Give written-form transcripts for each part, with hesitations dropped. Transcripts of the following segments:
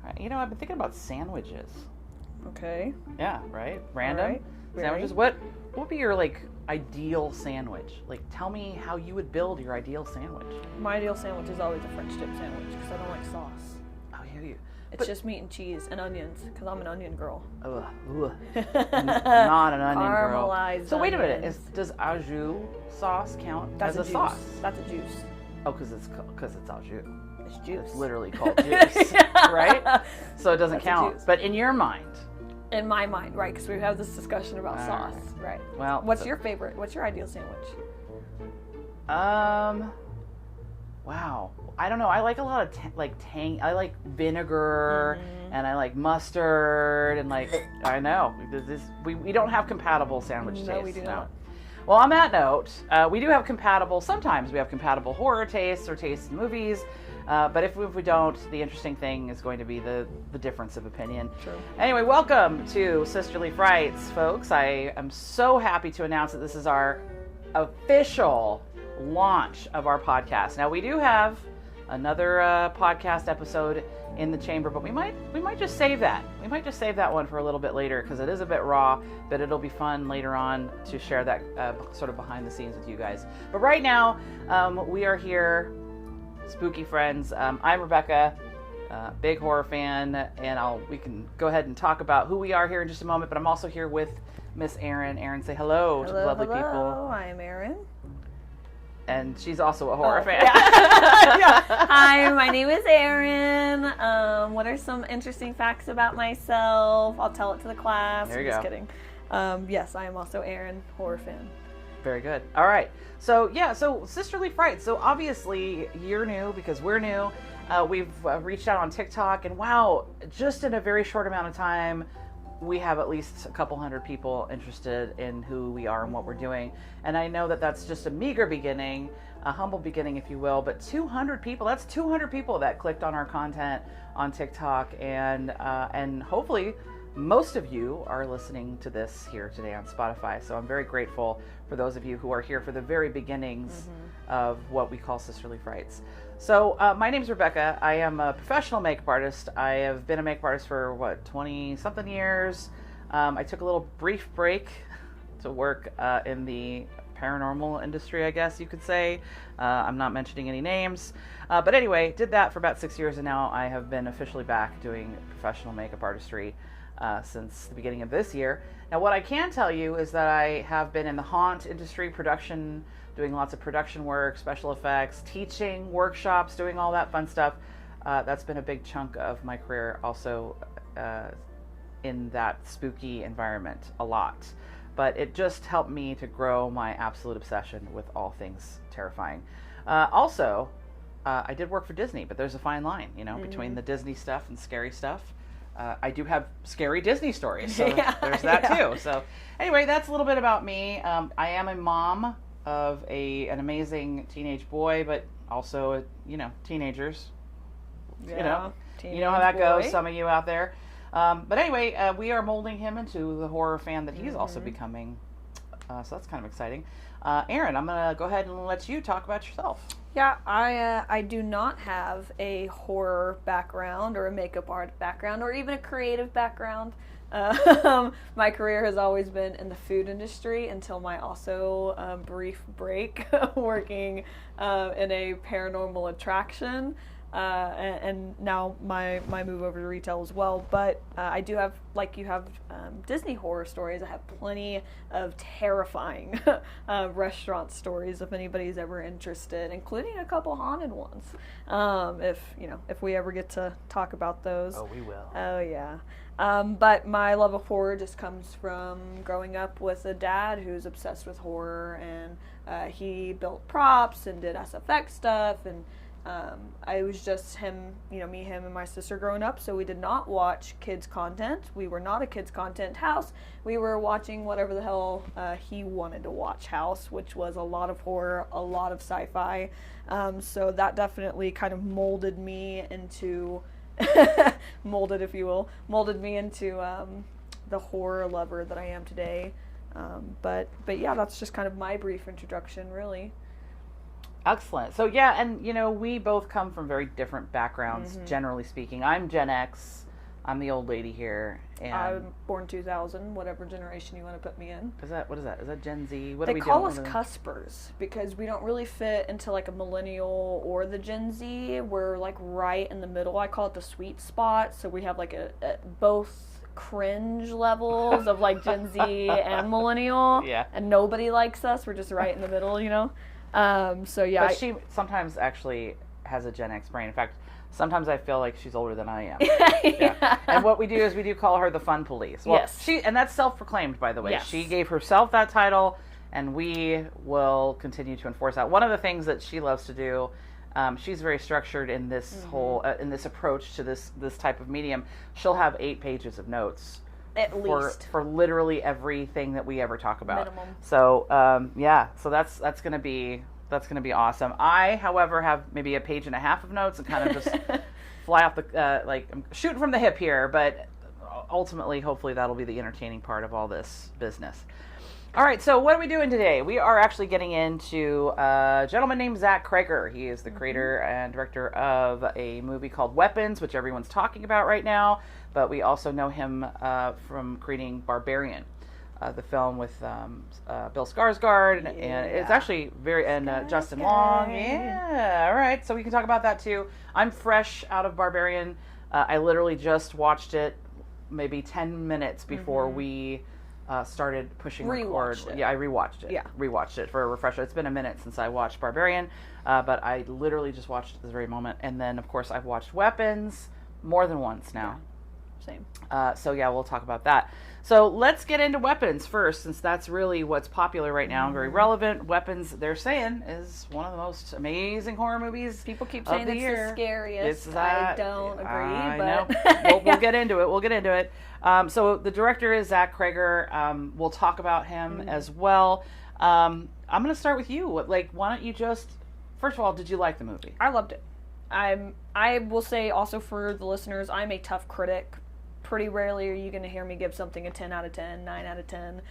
Right. You know, I've been thinking about sandwiches. Okay. Yeah, right? Random Right. sandwiches. What would be your, like, ideal sandwich? Like, tell me how you would build your ideal sandwich. My ideal sandwich is always a French dip sandwich because I don't like sauce. Oh, you. It's just meat and cheese and onions because I'm an onion girl. Not an onion girl. Caramelized So wait a minute. onions. Does au jus sauce count That's as a juice. sauce? That's a juice. Oh, because it's au jus. It's juice. It's literally called juice, right? So it doesn't That's a count. juice. But in your mind, In my mind, right? Because we have this discussion about sauce, right? well, What's your favorite? What's your ideal sandwich? Wow. I don't know. I like a lot of tang. I like vinegar and I like mustard and like I know we don't have compatible sandwich tastes. No, we do not. Well, on that note, we do have compatible. Sometimes we have compatible horror tastes or tastes in movies. But if we don't, the interesting thing is going to be the difference of opinion. True. Anyway, welcome to Sisterly Frights, folks. I am so happy to announce that this is our official launch of our podcast. Now, we do have another podcast episode in the chamber, but we might just save that. We might just save that one for a little bit later because it is a bit raw, but it'll be fun later on to share that sort of behind the scenes with you guys. But right now, we are here. Spooky friends. I'm Rebecca, big horror fan, and we can go ahead and talk about who we are here in just a moment, but I'm also here with Miss Erinn. Erinn, say hello to the lovely people. Hello, I'm Erinn. And she's also a horror fan. Yeah. Hi, my name is Erinn. What are some interesting facts about myself? I'll tell it to the class. There you Just go. kidding. Yes, I am also Erinn, horror fan. Very good. All right. So Sisterly Frights. So obviously you're new because we're new. We've reached out on TikTok, and wow, just in a very short amount of time, we have at least a couple hundred people interested in who we are and what we're doing. And I know that that's just a meager beginning, a humble beginning, if you will, but 200 people, that's 200 people that clicked on our content on TikTok. And hopefully most of you are listening to this here today on Spotify. So I'm very grateful for those of you who are here for the very beginnings of what we call Sisterly Frights. So my name's Rebecca. I am a professional makeup artist. I have been a makeup artist for 20-something years. I took a little brief break to work in the paranormal industry, I guess you could say. I'm not mentioning any names. But anyway, did that for about 6 years, and now I have been officially back doing professional makeup artistry since the beginning of this year. Now, what I can tell you is that I have been in the haunt industry, production, doing lots of production work, special effects, teaching, workshops, doing all that fun stuff. That's been a big chunk of my career also in that spooky environment a lot. But it just helped me to grow my absolute obsession with all things terrifying. Also, I did work for Disney, but there's a fine line, between the Disney stuff and scary stuff. I do have scary Disney stories, so there's that too. So anyway, that's a little bit about me. I am a mom of an amazing teenage boy, but also, teenagers. Yeah, you know how that goes, some of you out there. But anyway, we are molding him into the horror fan that he's also becoming. So that's kind of exciting. Erinn, I'm going to go ahead and let you talk about yourself. Yeah, I do not have a horror background or a makeup art background or even a creative background. My career has always been in the food industry until my also brief break working in a paranormal attraction. And now my move over to retail as well. But I do have, like you have, Disney horror stories. I have plenty of terrifying restaurant stories if anybody's ever interested, including a couple haunted ones. If we ever get to talk about those. Oh, we will. Oh, yeah. But my love of horror just comes from growing up with a dad who's obsessed with horror, and he built props and did SFX stuff, and I was just him, me, him, and my sister growing up, so we did not watch kids' content. We were not a kids' content house. We were watching whatever the hell he wanted to watch house, which was a lot of horror, a lot of sci-fi. So that definitely kind of molded me into, molded me into the horror lover that I am today. But yeah, that's just kind of my brief introduction, really. Excellent. So yeah, and we both come from very different backgrounds, generally speaking. I'm Gen X. I'm the old lady here. And I'm born 2000, whatever generation you want to put me in. What is that? Is that Gen Z? What they are we call doing? us cuspers because we don't really fit into like a millennial or the Gen Z. We're like right in the middle. I call it the sweet spot. So we have like a both cringe levels of like Gen Z and millennial. Yeah. And nobody likes us. We're just right in the middle, So yeah. But she sometimes actually has a Gen X brain. In fact, sometimes I feel like she's older than I am. Yeah. And what we do is we do call her the fun police. Well, yes. And that's self-proclaimed, by the way. Yes. She gave herself that title, and we will continue to enforce that. One of the things that she loves to do, she's very structured in this whole, in this approach to this type of medium. She'll have 8 pages of notes. At least. For literally everything that we ever talk about. Minimum. So, so that's going to be... That's going to be awesome. I, however, have maybe a page and a half of notes and kind of just fly off the, I'm shooting from the hip here, but ultimately, hopefully, that'll be the entertaining part of all this business. All right, so what are we doing today? We are actually getting into a gentleman named Zach Cregger. He is the creator and director of a movie called Weapons, which everyone's talking about right now, but we also know him from creating Barbarian. The film with Bill Skarsgård, and it's actually Justin Long. Yeah, all right. So we can talk about that too. I'm fresh out of Barbarian. I literally just watched it maybe 10 minutes before we started pushing record. Yeah, I rewatched it. Yeah. Rewatched it for a refresher. It's been a minute since I watched Barbarian, but I literally just watched it at this very moment. And then, of course, I've watched Weapons more than once now. Same. So yeah, we'll talk about that. So let's get into Weapons first, since that's really what's popular right now and very relevant. Weapons, they're saying, is one of the most amazing horror movies. People keep saying it's the scariest. I don't agree, I but know. We'll get into it. We'll get into it. So the director is Zach Cregger. We'll talk about him as well. I'm going to start with you. Why don't you just, first of all, did you like the movie? I loved it. I will say also for the listeners, I'm a tough critic. Pretty rarely are you going to hear me give something a 10 out of 10, 9 out of 10.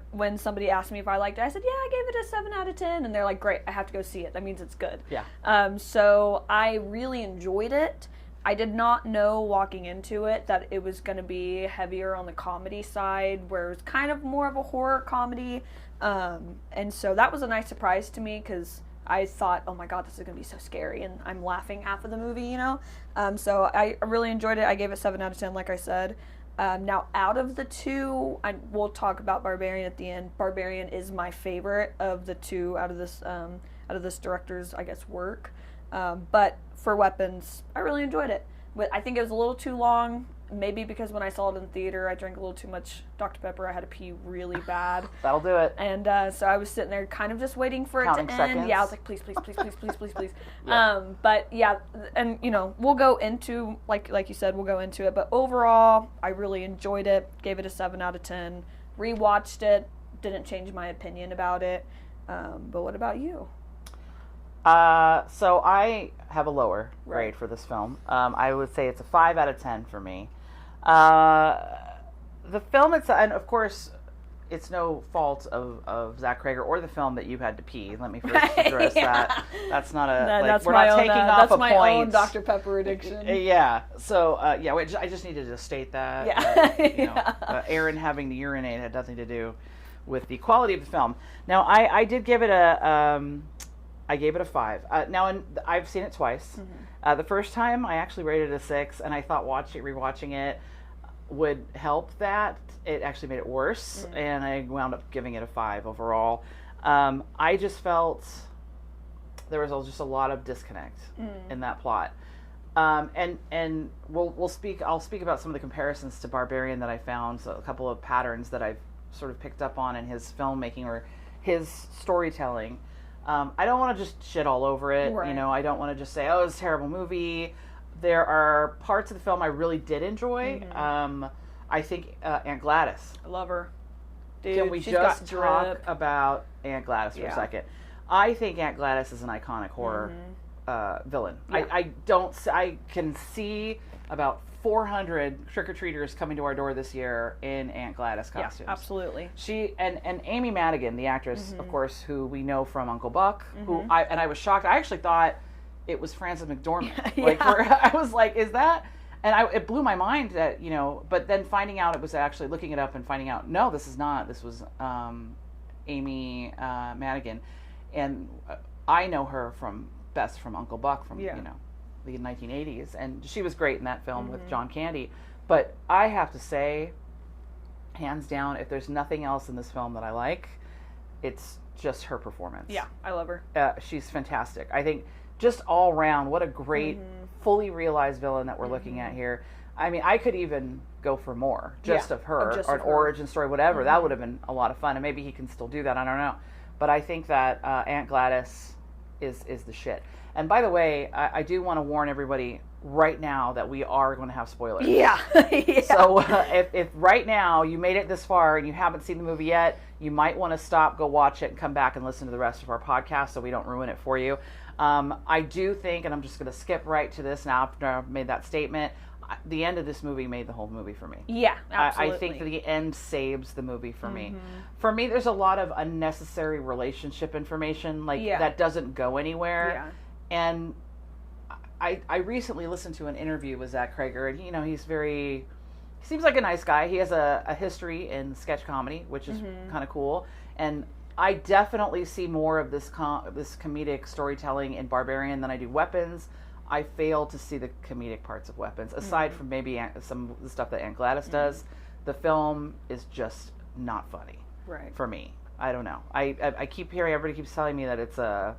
When somebody asked me if I liked it, I said, yeah, I gave it a 7 out of 10. And they're like, great, I have to go see it. That means it's good. Yeah. So I really enjoyed it. I did not know walking into it that it was going to be heavier on the comedy side, where it was kind of more of a horror comedy. And so that was a nice surprise to me because I thought, oh my God, this is going to be so scary, and I'm laughing half of the movie, So I really enjoyed it. I gave it 7 out of 10, like I said. Now, out of the two, we'll talk about Barbarian at the end. Barbarian is my favorite of the two out of this director's, I guess, work. But for Weapons, I really enjoyed it. But I think it was a little too long. Maybe because when I saw it in the theater, I drank a little too much Dr. Pepper. I had to pee really bad. That'll do it. And so I was sitting there kind of just waiting for Counting it to seconds. end. Yeah, I was like, please, please, please, please, please, please, please. Yeah. But yeah, and we'll go into, like you said, we'll go into it. But overall, I really enjoyed it. Gave it a 7 out of 10. Rewatched it. Didn't change my opinion about it. But what about you? So I have a lower grade for this film. I would say it's a 5 out of 10 for me. The film itself, and of course, it's no fault of Zach Cregger or the film that you had to pee. Let me first address that. That's not we're not taking off a point. That's my own Dr. Pepper addiction. Yeah. So, I just needed to state that. Yeah. Erinn having to urinate had nothing to do with the quality of the film. Now, I did give it I gave it a 5. Now, I've seen it twice. Mm-hmm. The first time, I actually rated it a 6, and I thought rewatching it would help that. It actually made it worse, and I wound up giving it a 5 overall. I just felt there was just a lot of disconnect in that plot. And I'll speak about some of the comparisons to Barbarian that I found, so a couple of patterns that I've sort of picked up on in his filmmaking or his storytelling. I don't want to just shit all over it. Right. I don't want to just say, oh, it's a terrible movie. There are parts of the film I really did enjoy. Mm-hmm. I think Aunt Gladys. I love her. Dude, can we just talk about Aunt Gladys for a second? I think Aunt Gladys is an iconic horror villain. Yeah. I can see about 400 trick-or-treaters coming to our door this year in Aunt Gladys costumes. Yeah, absolutely. She and Amy Madigan, the actress, of course, who we know from Uncle Buck, who Mm-hmm. I was shocked. I actually thought it was Frances McDormand. Yeah. Like, I was like, is that? And it blew my mind that, but then finding out it was actually looking it up and finding out, no, this is not. This was Amy Madigan. And I know her best from Uncle Buck from, the 1980s. And she was great in that film with John Candy. But I have to say, hands down, if there's nothing else in this film that I like, it's just her performance. Yeah, I love her. She's fantastic. I think just all around, what a great, fully realized villain that we're looking at here. I mean, I could even go for more of her, or an origin story, whatever. That would have been a lot of fun, and maybe he can still do that. I don't know. But I think that Aunt Gladys is the shit. And by the way, I do want to warn everybody right now that we are going to have spoilers. Yeah. Yeah. So if right now you made it this far and you haven't seen the movie yet, you might want to stop, go watch it, and come back and listen to the rest of our podcast so we don't ruin it for you. I do think, and I'm just going to skip right to this now after I've made that statement, the end of this movie made the whole movie for me. Yeah, absolutely. I think that the end saves the movie for me. For me, there's a lot of unnecessary relationship information that doesn't go anywhere. Yeah. And I recently listened to an interview with Zach Cregger, and he seems like a nice guy. He has a history in sketch comedy, which is kind of cool. And I definitely see more of this comedic storytelling in Barbarian than I do Weapons. I fail to see the comedic parts of Weapons, aside from maybe some of the stuff that Aunt Gladys does. The film is just not funny for me. I don't know. I keep hearing, everybody keeps telling me that it's a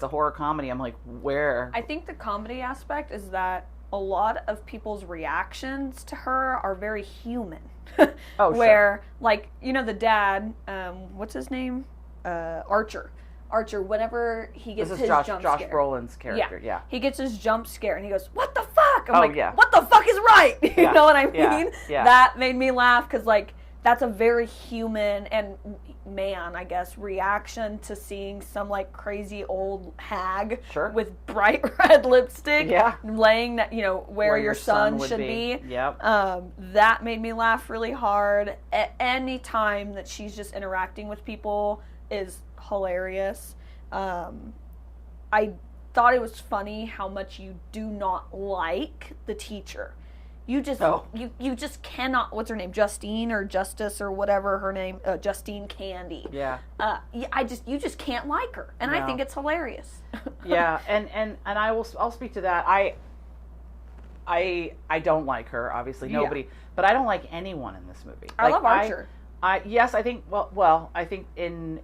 horror comedy. I'm like, where? I think the comedy aspect is that a lot of people's reactions to her are very human. Where, like, the dad, what's his name? Archer, whenever he gets his jump scare. Josh Brolin's character, yeah. He gets his jump scare and he goes, "What the fuck?" I'm like, yeah. "What the fuck is right?" You know what I mean? Yeah. That made me laugh because, like, that's a very human and reaction to seeing some, like, crazy old hag with bright red lipstick laying that, where your son should be. Yep. That made me laugh really hard. Any time that she's just interacting with people is hilarious. I thought it was funny how much you do not like the teacher. You just you just cannot. What's her name? Justine or Justice or whatever her name. Justine Candy. Yeah. You just can't like her, and I think it's hilarious. Yeah, and I'll speak to that. I don't like her. Obviously, nobody. But I don't like anyone in this movie. I love Archer. I think. I think in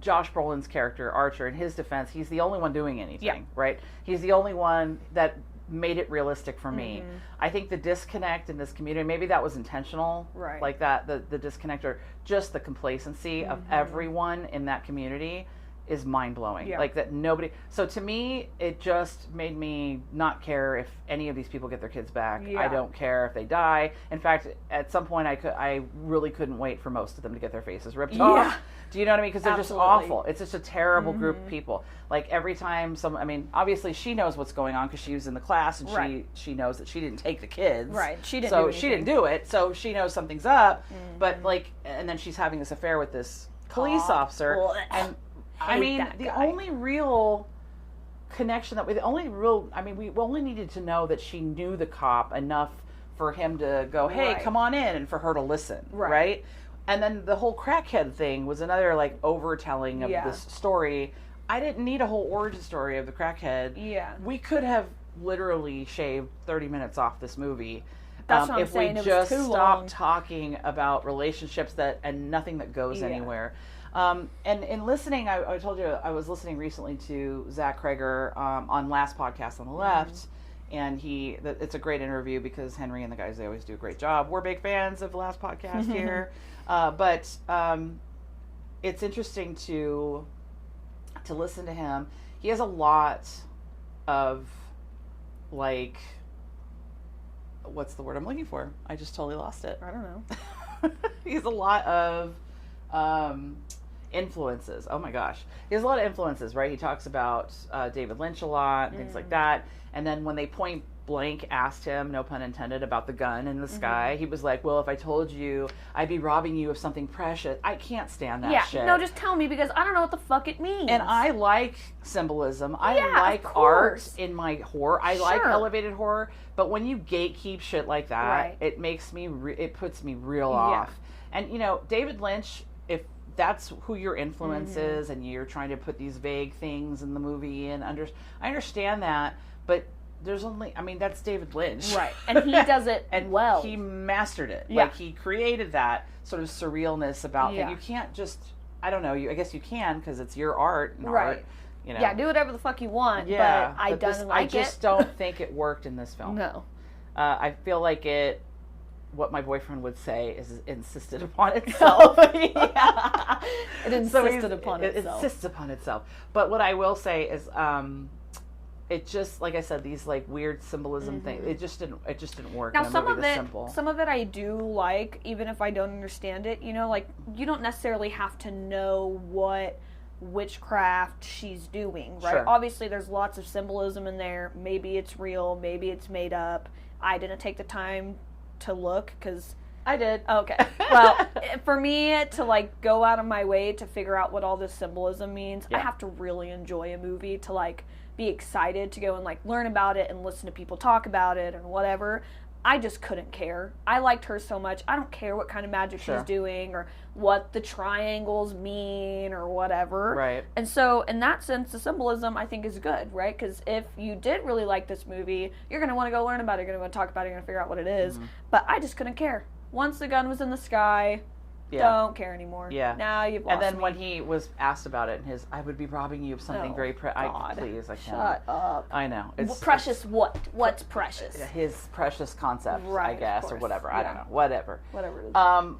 Josh Brolin's character Archer, in his defense, he's the only one doing anything. Right? He's the only one that made it realistic for me. I think the disconnect in this community, maybe that was intentional, right? Like that, the disconnect or just the complacency of everyone in that community is mind-blowing. Like that nobody. So to me, it just made me not care if any of these people get their kids back. I don't care if they die. In fact, at some point I really couldn't wait for most of them to get their faces ripped off. Do you know what I mean? Because they're just awful. It's just a terrible group of people. Like every time obviously she knows what's going on because she was in the class and she knows that she didn't take the kids. Right. She didn't. So she didn't do it. So she knows something's up. But and then she's having this affair with this police officer. And I mean, the only real connection we only needed to know that she knew the cop enough for him to go, "Hey, come on in," and for her to listen. Right. And then the whole crackhead thing was another overtelling of this story. I didn't need a whole origin story of the crackhead. Yeah. We could have literally shaved 30 minutes off this movie. That's what I'm saying. If we just stopped talking about relationships and nothing that goes anywhere. And in listening, I told you I was listening recently to Zach Cregger on Last Podcast on the Left. And it's a great interview because Henry and the guys, they always do a great job. We're big fans of the Last Podcast here. But it's interesting to listen to him. He has a lot of, what's the word I'm looking for? I just totally lost it. I don't know. He has a lot of influences. Oh my gosh. He has a lot of influences, right? He talks about David Lynch a lot, and things like that. And then when they point blank asked him, no pun intended, about the gun in the sky, he was like, well, if I told you, I'd be robbing you of something precious. I can't stand that shit. No, just tell me, because I don't know what the fuck it means. And I like symbolism. I like art in my horror. I like elevated horror. But when you gatekeep shit like that, it makes me, it puts me real off. And, you know, David Lynch, if that's who your influence is, and you're trying to put these vague things in the movie, and I understand that, but there's only, I mean, that's David Lynch. Right. And he does it and well. He mastered it. Yeah. Like, he created that sort of surrealness about it. You can't just, I don't know, I guess you can, because it's your art and art. You know. Yeah, do whatever the fuck you want, but I don't like it. I just don't think it worked in this film. No. I feel like it, what my boyfriend would say, is insisted upon itself. It insisted upon itself. It insists upon itself. But what I will say is, it just, like I said, these like weird symbolism things, it just didn't work. Now, in a movie this simple. Some of it I do like, even if I don't understand it. You know, like, you don't necessarily have to know what witchcraft she's doing, right? Sure. Obviously, there's lots of symbolism in there. Maybe it's real, maybe it's made up. I didn't take the time to look, because I did. Okay. Well, for me to like go out of my way to figure out what all this symbolism means, I have to really enjoy a movie to like be excited to go and like learn about it and listen to people talk about it and whatever. I just couldn't care. I liked her so much. I don't care what kind of magic she's doing or what the triangles mean or whatever. Right. And so in that sense, the symbolism I think is good, right? Because if you did really like this movie, you're going to want to go learn about it. You're going to want to talk about it. You're going to figure out what it is. But I just couldn't care. Once the gun was in the sky, don't care anymore. Yeah. Now you've lost And then me. when he was asked about it, and I would be robbing you of something very please, I can't. Shut up. I know. Precious what? What's precious? His precious concept, I guess, or whatever. I don't know. Whatever it is.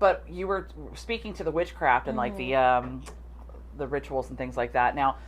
But you were speaking to the witchcraft and like the rituals and things like that. Now,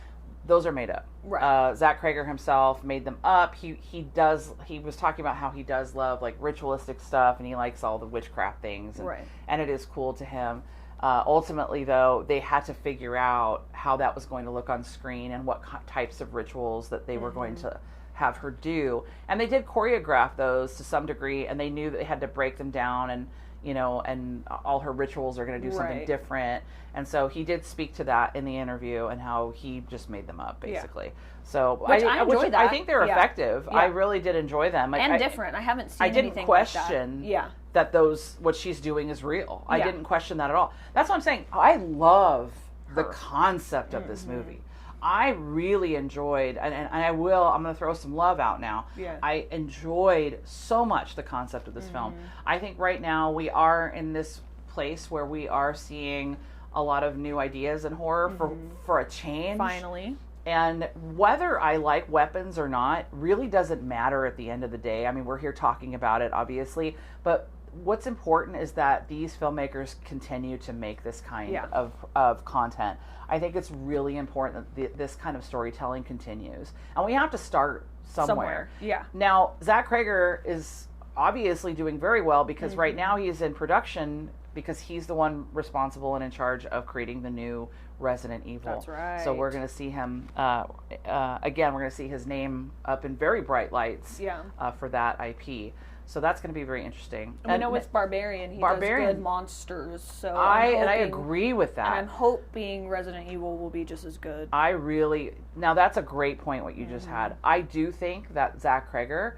those are made up. Right. Zach Cregger himself made them up. He was talking about how he does love like ritualistic stuff, and he likes all the witchcraft things, and it is cool to him. Ultimately, though, they had to figure out how that was going to look on screen and what types of rituals that they were going to have her do. And they did choreograph those to some degree, and they knew that they had to break them down, and you know, and all her rituals are going to do something different. And so he did speak to that in the interview, and how he just made them up, basically. So I enjoyed that. I think they're effective. I really did enjoy them. And different. I haven't seen anything like that. I didn't question that what she's doing is real. I didn't question that at all. That's what I'm saying. I love the concept of this movie. I really enjoyed, and I'm going to throw some love out now. Yeah. I enjoyed so much the concept of this film. I think right now we are in this place where we are seeing a lot of new ideas in horror for a change. Finally. And whether I like weapons or not really doesn't matter at the end of the day. I mean, we're here talking about it, obviously, but what's important is that these filmmakers continue to make this kind of content. I think it's really important that this kind of storytelling continues. And we have to start somewhere. Yeah. Now, Zach Cregger is obviously doing very well, because right now he's in production, because he's the one responsible and in charge of creating the new Resident Evil. That's right. So we're going to see him, again, we're going to see his name up in very bright lights for that IP. So that's going to be very interesting. And we know it's Barbarian. He does good monsters. So I agree with that. And I'm hoping Resident Evil will be just as good. Now that's a great point what you just had. I do think that Zach Cregger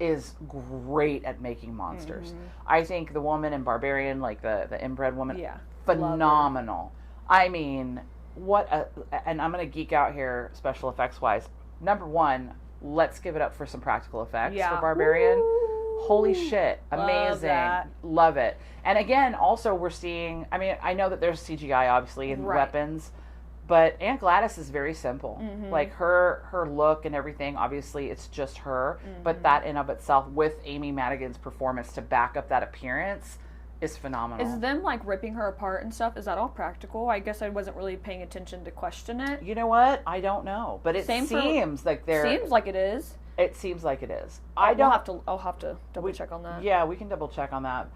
is great at making monsters. I think the woman in Barbarian, like the inbred woman, phenomenal. I mean, and I'm going to geek out here special effects wise. Number one, let's give it up for some practical effects for Barbarian. Woo! Holy shit. Amazing. Love it. And again, also we're seeing, I mean, I know that there's CGI obviously and weapons, but Aunt Gladys is very simple. Like her look and everything, obviously it's just her, but that in of itself with Amy Madigan's performance to back up that appearance is phenomenal. Is them like ripping her apart and stuff, is that all practical? I guess I wasn't really paying attention to question it. You know what? I don't know, but it seems like they're... Seems like it is. It seems like it is. I'll have to double check on that. Yeah, we can double check on that.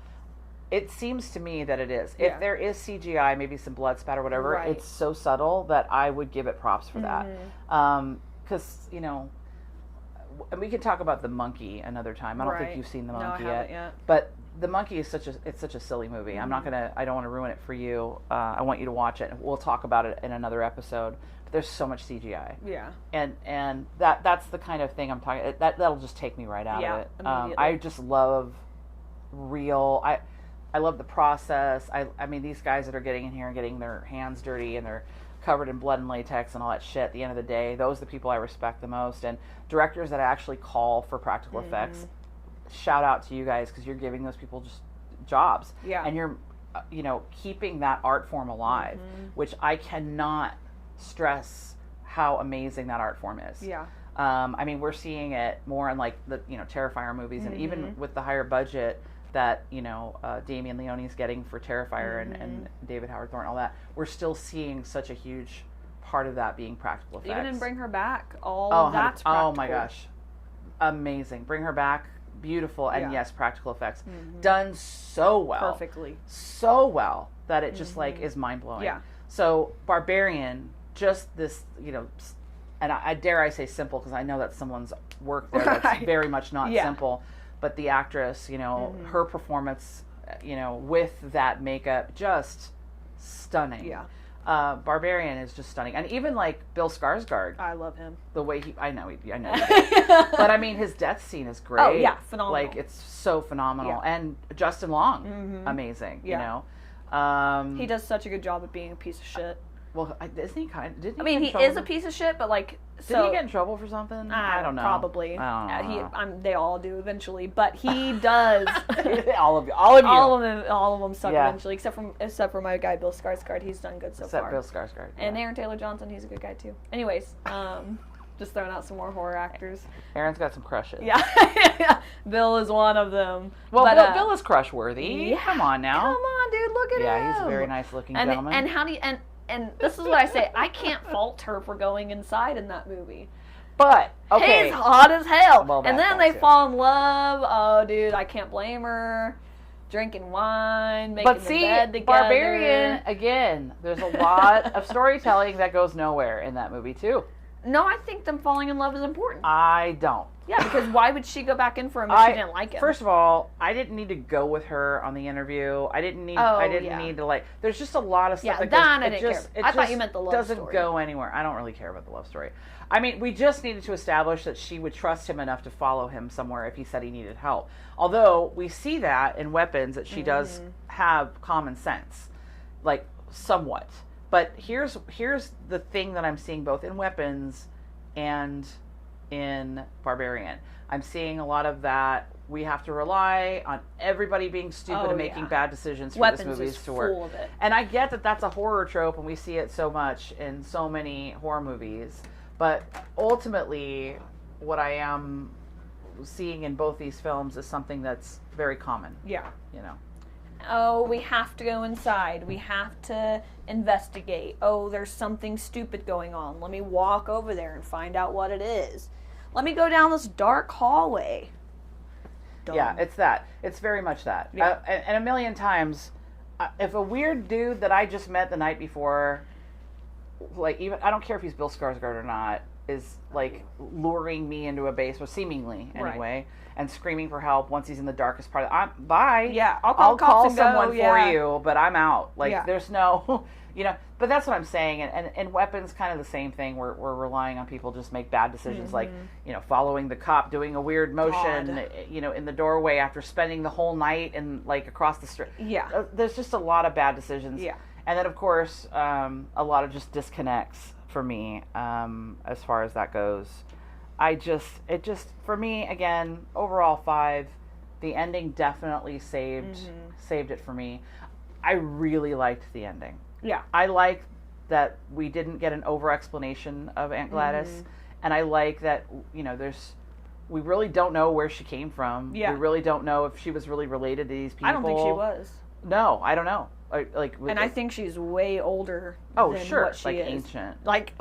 It seems to me that it is. Yeah. If there is CGI, maybe some blood spat or whatever, Right. it's so subtle that I would give it props for that. Because, you know, and we can talk about The Monkey another time. I don't think you've seen The Monkey no, I haven't yet. But The Monkey is such a silly movie. I don't want to ruin it for you. I want you to watch it. We'll talk about it in another episode. But there's so much CGI. Yeah. And that's the kind of thing I'm talking. That'll just take me right out of it. I just love real. I love the process. I mean, these guys that are getting in here and getting their hands dirty and they're covered in blood and latex and all that shit, at the end of the day, those are the people I respect the most. And directors that actually call for practical effects, shout out to you guys, because you're giving those people just jobs. Yeah. And you're, you know, keeping that art form alive, which I cannot stress how amazing that art form is. Yeah. I mean, we're seeing it more in like the, you know, Terrifier movies, and even with the higher budget that, you know, Damien Leone's getting for Terrifier and David Howard Thornton, all that, we're still seeing such a huge part of that being practical effects. Even in Bring Her Back, all of that's practical. Oh my gosh. Amazing. Bring Her Back, beautiful, and yes, practical effects. Done so well. Perfectly. So well that it just like is mind-blowing. Yeah. So Barbarian, just this, you know, and I dare I say simple, because I know that's someone's work there that's very much not simple. But the actress, you know, her performance, you know, with that makeup, just stunning. Yeah. Barbarian is just stunning. And even like Bill Skarsgård. I love him. The way I know. But I mean, his death scene is great. Oh, yeah, phenomenal. Like, it's so phenomenal. Yeah. And Justin Long, amazing, you know. He does such a good job at being a piece of shit. Well, isn't he kind of, didn't he I mean, he is a piece of shit, but like, did he get in trouble for something? I don't know. Probably. I don't know. They all do eventually, but he does. all of you. All of them suck eventually, except for my guy Bill Skarsgård. He's done good so far. Except Bill Skarsgård. And Aaron Taylor Johnson, he's a good guy too. Anyways, just throwing out some more horror actors. Aaron's got some crushes. Yeah. Bill is one of them. Well, but, Bill is crush worthy. Yeah, come on now. Come on, dude. Look at him. Yeah, he's a very nice looking gentleman. And how do you, and this is what I say. I can't fault her for going inside in that movie. But, okay. He's hot as hell. Well, and then they fall in love. Oh, dude, I can't blame her. Drinking wine, making the bed together. Barbarian, again, there's a lot of storytelling that goes nowhere in that movie, too. No, I think them falling in love is important. I don't. Yeah, because why would she go back in for him if she didn't like him? First of all, I didn't need to go with her on the interview. I didn't need to, like, there's just a lot of stuff that goes, I didn't care. I thought you meant the love story. It doesn't go anywhere. I don't really care about the love story. I mean, we just needed to establish that she would trust him enough to follow him somewhere if he said he needed help. Although we see that in Weapons, that she does have common sense, like, somewhat. But here's the thing that I'm seeing both in Weapons and in Barbarian. I'm seeing a lot of that. We have to rely on everybody being stupid and making bad decisions for Weapons this movie is to work. Full of it. And I get that that's a horror trope, and we see it so much in so many horror movies. But ultimately, what I am seeing in both these films is something that's very common. Yeah. You know. Oh, we have to go inside. We have to investigate. Oh, there's something stupid going on. Let me walk over there and find out what it is. Let me go down this dark hallway. Dumb. Yeah, it's that. It's very much that. Yeah. And a million times, if a weird dude that I just met the night before, like, even, I don't care if he's Bill Skarsgård or not, is like luring me into a basement, seemingly anyway, and screaming for help once he's in the darkest part of bye. Yeah, I'll call someone go, for you, but I'm out. Like, there's no, you know, but that's what I'm saying. And Weapons, kind of the same thing. We're relying on people just make bad decisions, like, you know, following the cop, doing a weird motion, you know, in the doorway after spending the whole night and, like, across the street. Yeah. There's just a lot of bad decisions. Yeah. And then, of course, a lot of just disconnects for me, as far as that goes. For me, again, overall 5, the ending definitely saved it for me. I really liked the ending. Yeah. I like that we didn't get an over-explanation of Aunt Gladys, and I like that, you know, we really don't know where she came from. Yeah. We really don't know if she was really related to these people. I don't think she was. No, I don't know. And I think she's way older. Oh, than sure, what she like is. ancient. Like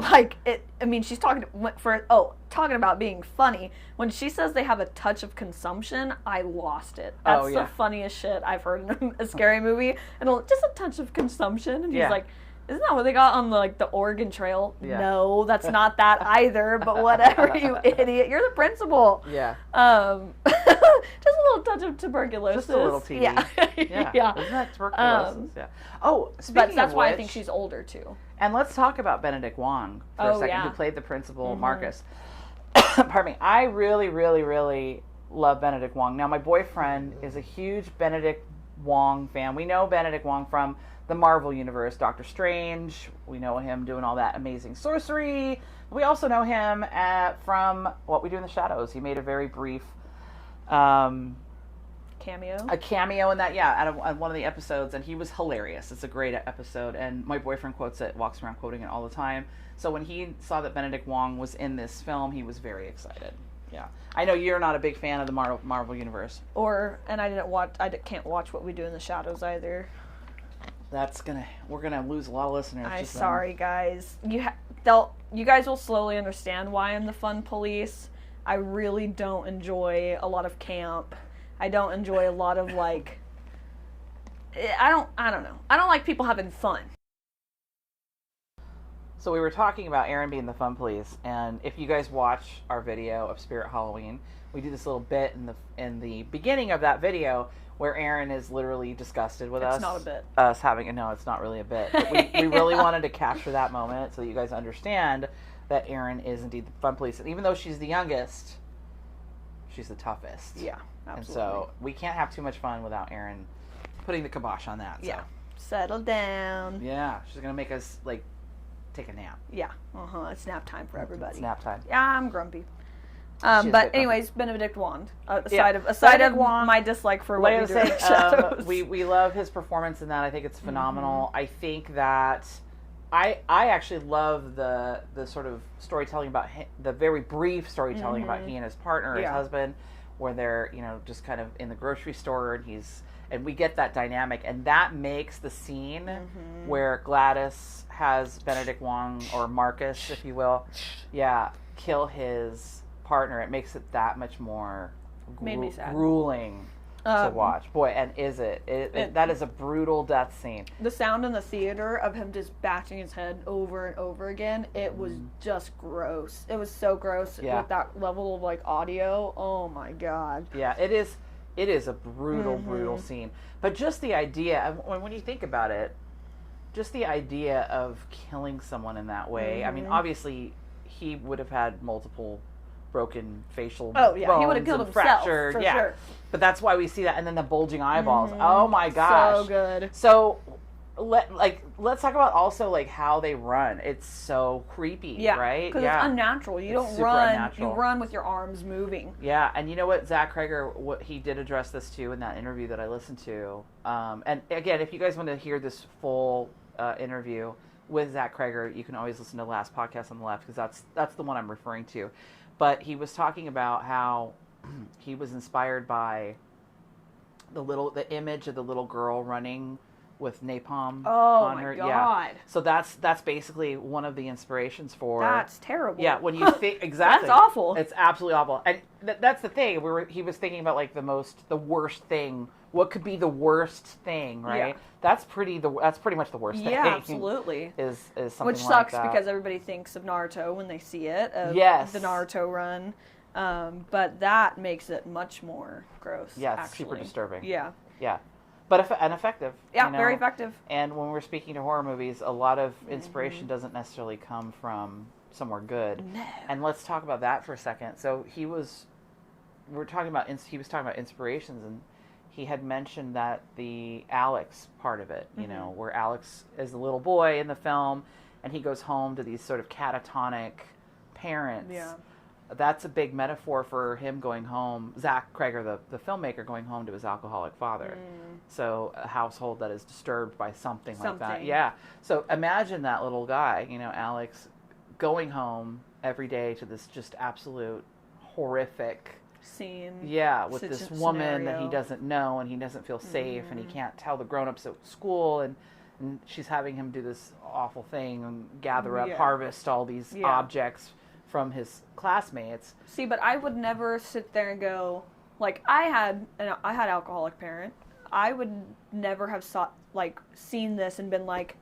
it. I mean, she's talking about being funny. When she says they have a touch of consumption, I lost it. That's the funniest shit I've heard in a scary movie. And just a touch of consumption, and he's like, isn't that what they got on the Oregon Trail? Yeah. No, that's not that either. But whatever, you idiot. You're the principal. Yeah. Just a little touch of tuberculosis. Just a little teeny. Yeah. Yeah. Isn't that tuberculosis? Yeah. Oh, but that's why I think she's older too. And let's talk about Benedict Wong for a second, who played the principal, Marcus. Pardon me. I really, really, really love Benedict Wong. Now, my boyfriend is a huge Benedict Wong fan. We know Benedict Wong from the Marvel Universe, Doctor Strange. We know him doing all that amazing sorcery. We also know him from What We Do in the Shadows. He made a very brief cameo in that, at one of the episodes, and he was hilarious. It's a great episode, and my boyfriend quotes it, walks around quoting it all the time. So when he saw that Benedict Wong was in this film, he was very excited. Yeah, I know you're not a big fan of the Marvel Universe, and I can't watch What We Do in the Shadows either. We're gonna lose a lot of listeners. I'm sorry, guys. You guys will slowly understand why I'm the fun police. I really don't enjoy a lot of camp. I don't enjoy a lot of I don't know. I don't like people having fun. So we were talking about Erinn being the fun police, and if you guys watch our video of Spirit Halloween, we do this little bit in the beginning of that video where Erinn is literally disgusted with us. It's not a bit. No, it's not really a bit. But we really wanted to capture that moment so that you guys understand that Erinn is indeed the fun police. And even though she's the youngest, she's the toughest. Yeah, absolutely. And so we can't have too much fun without Erinn putting the kibosh on that. So. Yeah. Settle down. Yeah, she's going to make us, take a nap. Yeah. It's nap time for everybody. It's nap time. Yeah, I'm grumpy. But anyways, Benedict Wong. Aside of my dislike for What We Do in the Shadows. We love his performance in that. I think it's phenomenal. I think that I actually love the sort of storytelling about him, the very brief storytelling about he and his partner, his husband, where they're just kind of in the grocery store, and we get that dynamic, and that makes the scene where Gladys has Benedict Wong, or Marcus, if you will, kill his partner. It makes it that much more grueling to watch. Boy, and is it that is a brutal death scene. The sound in the theater of him just bashing his head over and over again, it was just gross. It was so gross with that level of audio. Oh my god. Yeah, it is a brutal scene. But just the idea, when you think about it, just the idea of killing someone in that way. I mean, obviously he would have had multiple broken facial bones, he would have killed himself, fractured, for sure. But that's why we see that, and then the bulging eyeballs. Oh my gosh, so good. So let's talk about also how they run. It's so creepy, right? Because it's unnatural. You don't run. Unnatural. You run with your arms moving. Yeah, and you know what, Zach Cregger, he did address this too in that interview that I listened to. And again, if you guys want to hear this full interview with Zach Cregger, you can always listen to the last podcast on the left, because that's the one I'm referring to. But he was talking about how he was inspired by the image of the little girl running with napalm on her. God. Yeah. So that's basically one of the inspirations for. That's terrible. Yeah, when you think exactly. That's awful. It's absolutely awful. And that's the thing. He was thinking about the worst thing. What could be the worst thing, right? Yeah. That's pretty much the worst thing. Yeah, absolutely. Is something which like that. Which sucks because everybody thinks of Naruto when they see it. Yes. The Naruto run. But that makes it much more gross. Yeah, it's super disturbing. Yeah. Yeah. But effective. Yeah, very effective. And when we're speaking to horror movies, a lot of inspiration doesn't necessarily come from somewhere good. No. And let's talk about that for a second. So he was talking about inspirations, and he had mentioned that the Alex part of it, where Alex is the little boy in the film, and he goes home to these sort of catatonic parents. Yeah. That's a big metaphor for him going home, Zach Cregger, the filmmaker, going home to his alcoholic father. So a household that is disturbed by something like that. Yeah. So imagine that little guy, Alex, going home every day to this just absolute horrific scene. Yeah, with this woman scenario. that he doesn't know and he doesn't feel safe and he can't tell the grown-ups at school and she's having him do this awful thing and gather up, harvest all these objects from his classmates. See, but I would never sit there and go, like, I had alcoholic parent. I would never have seen this and been like,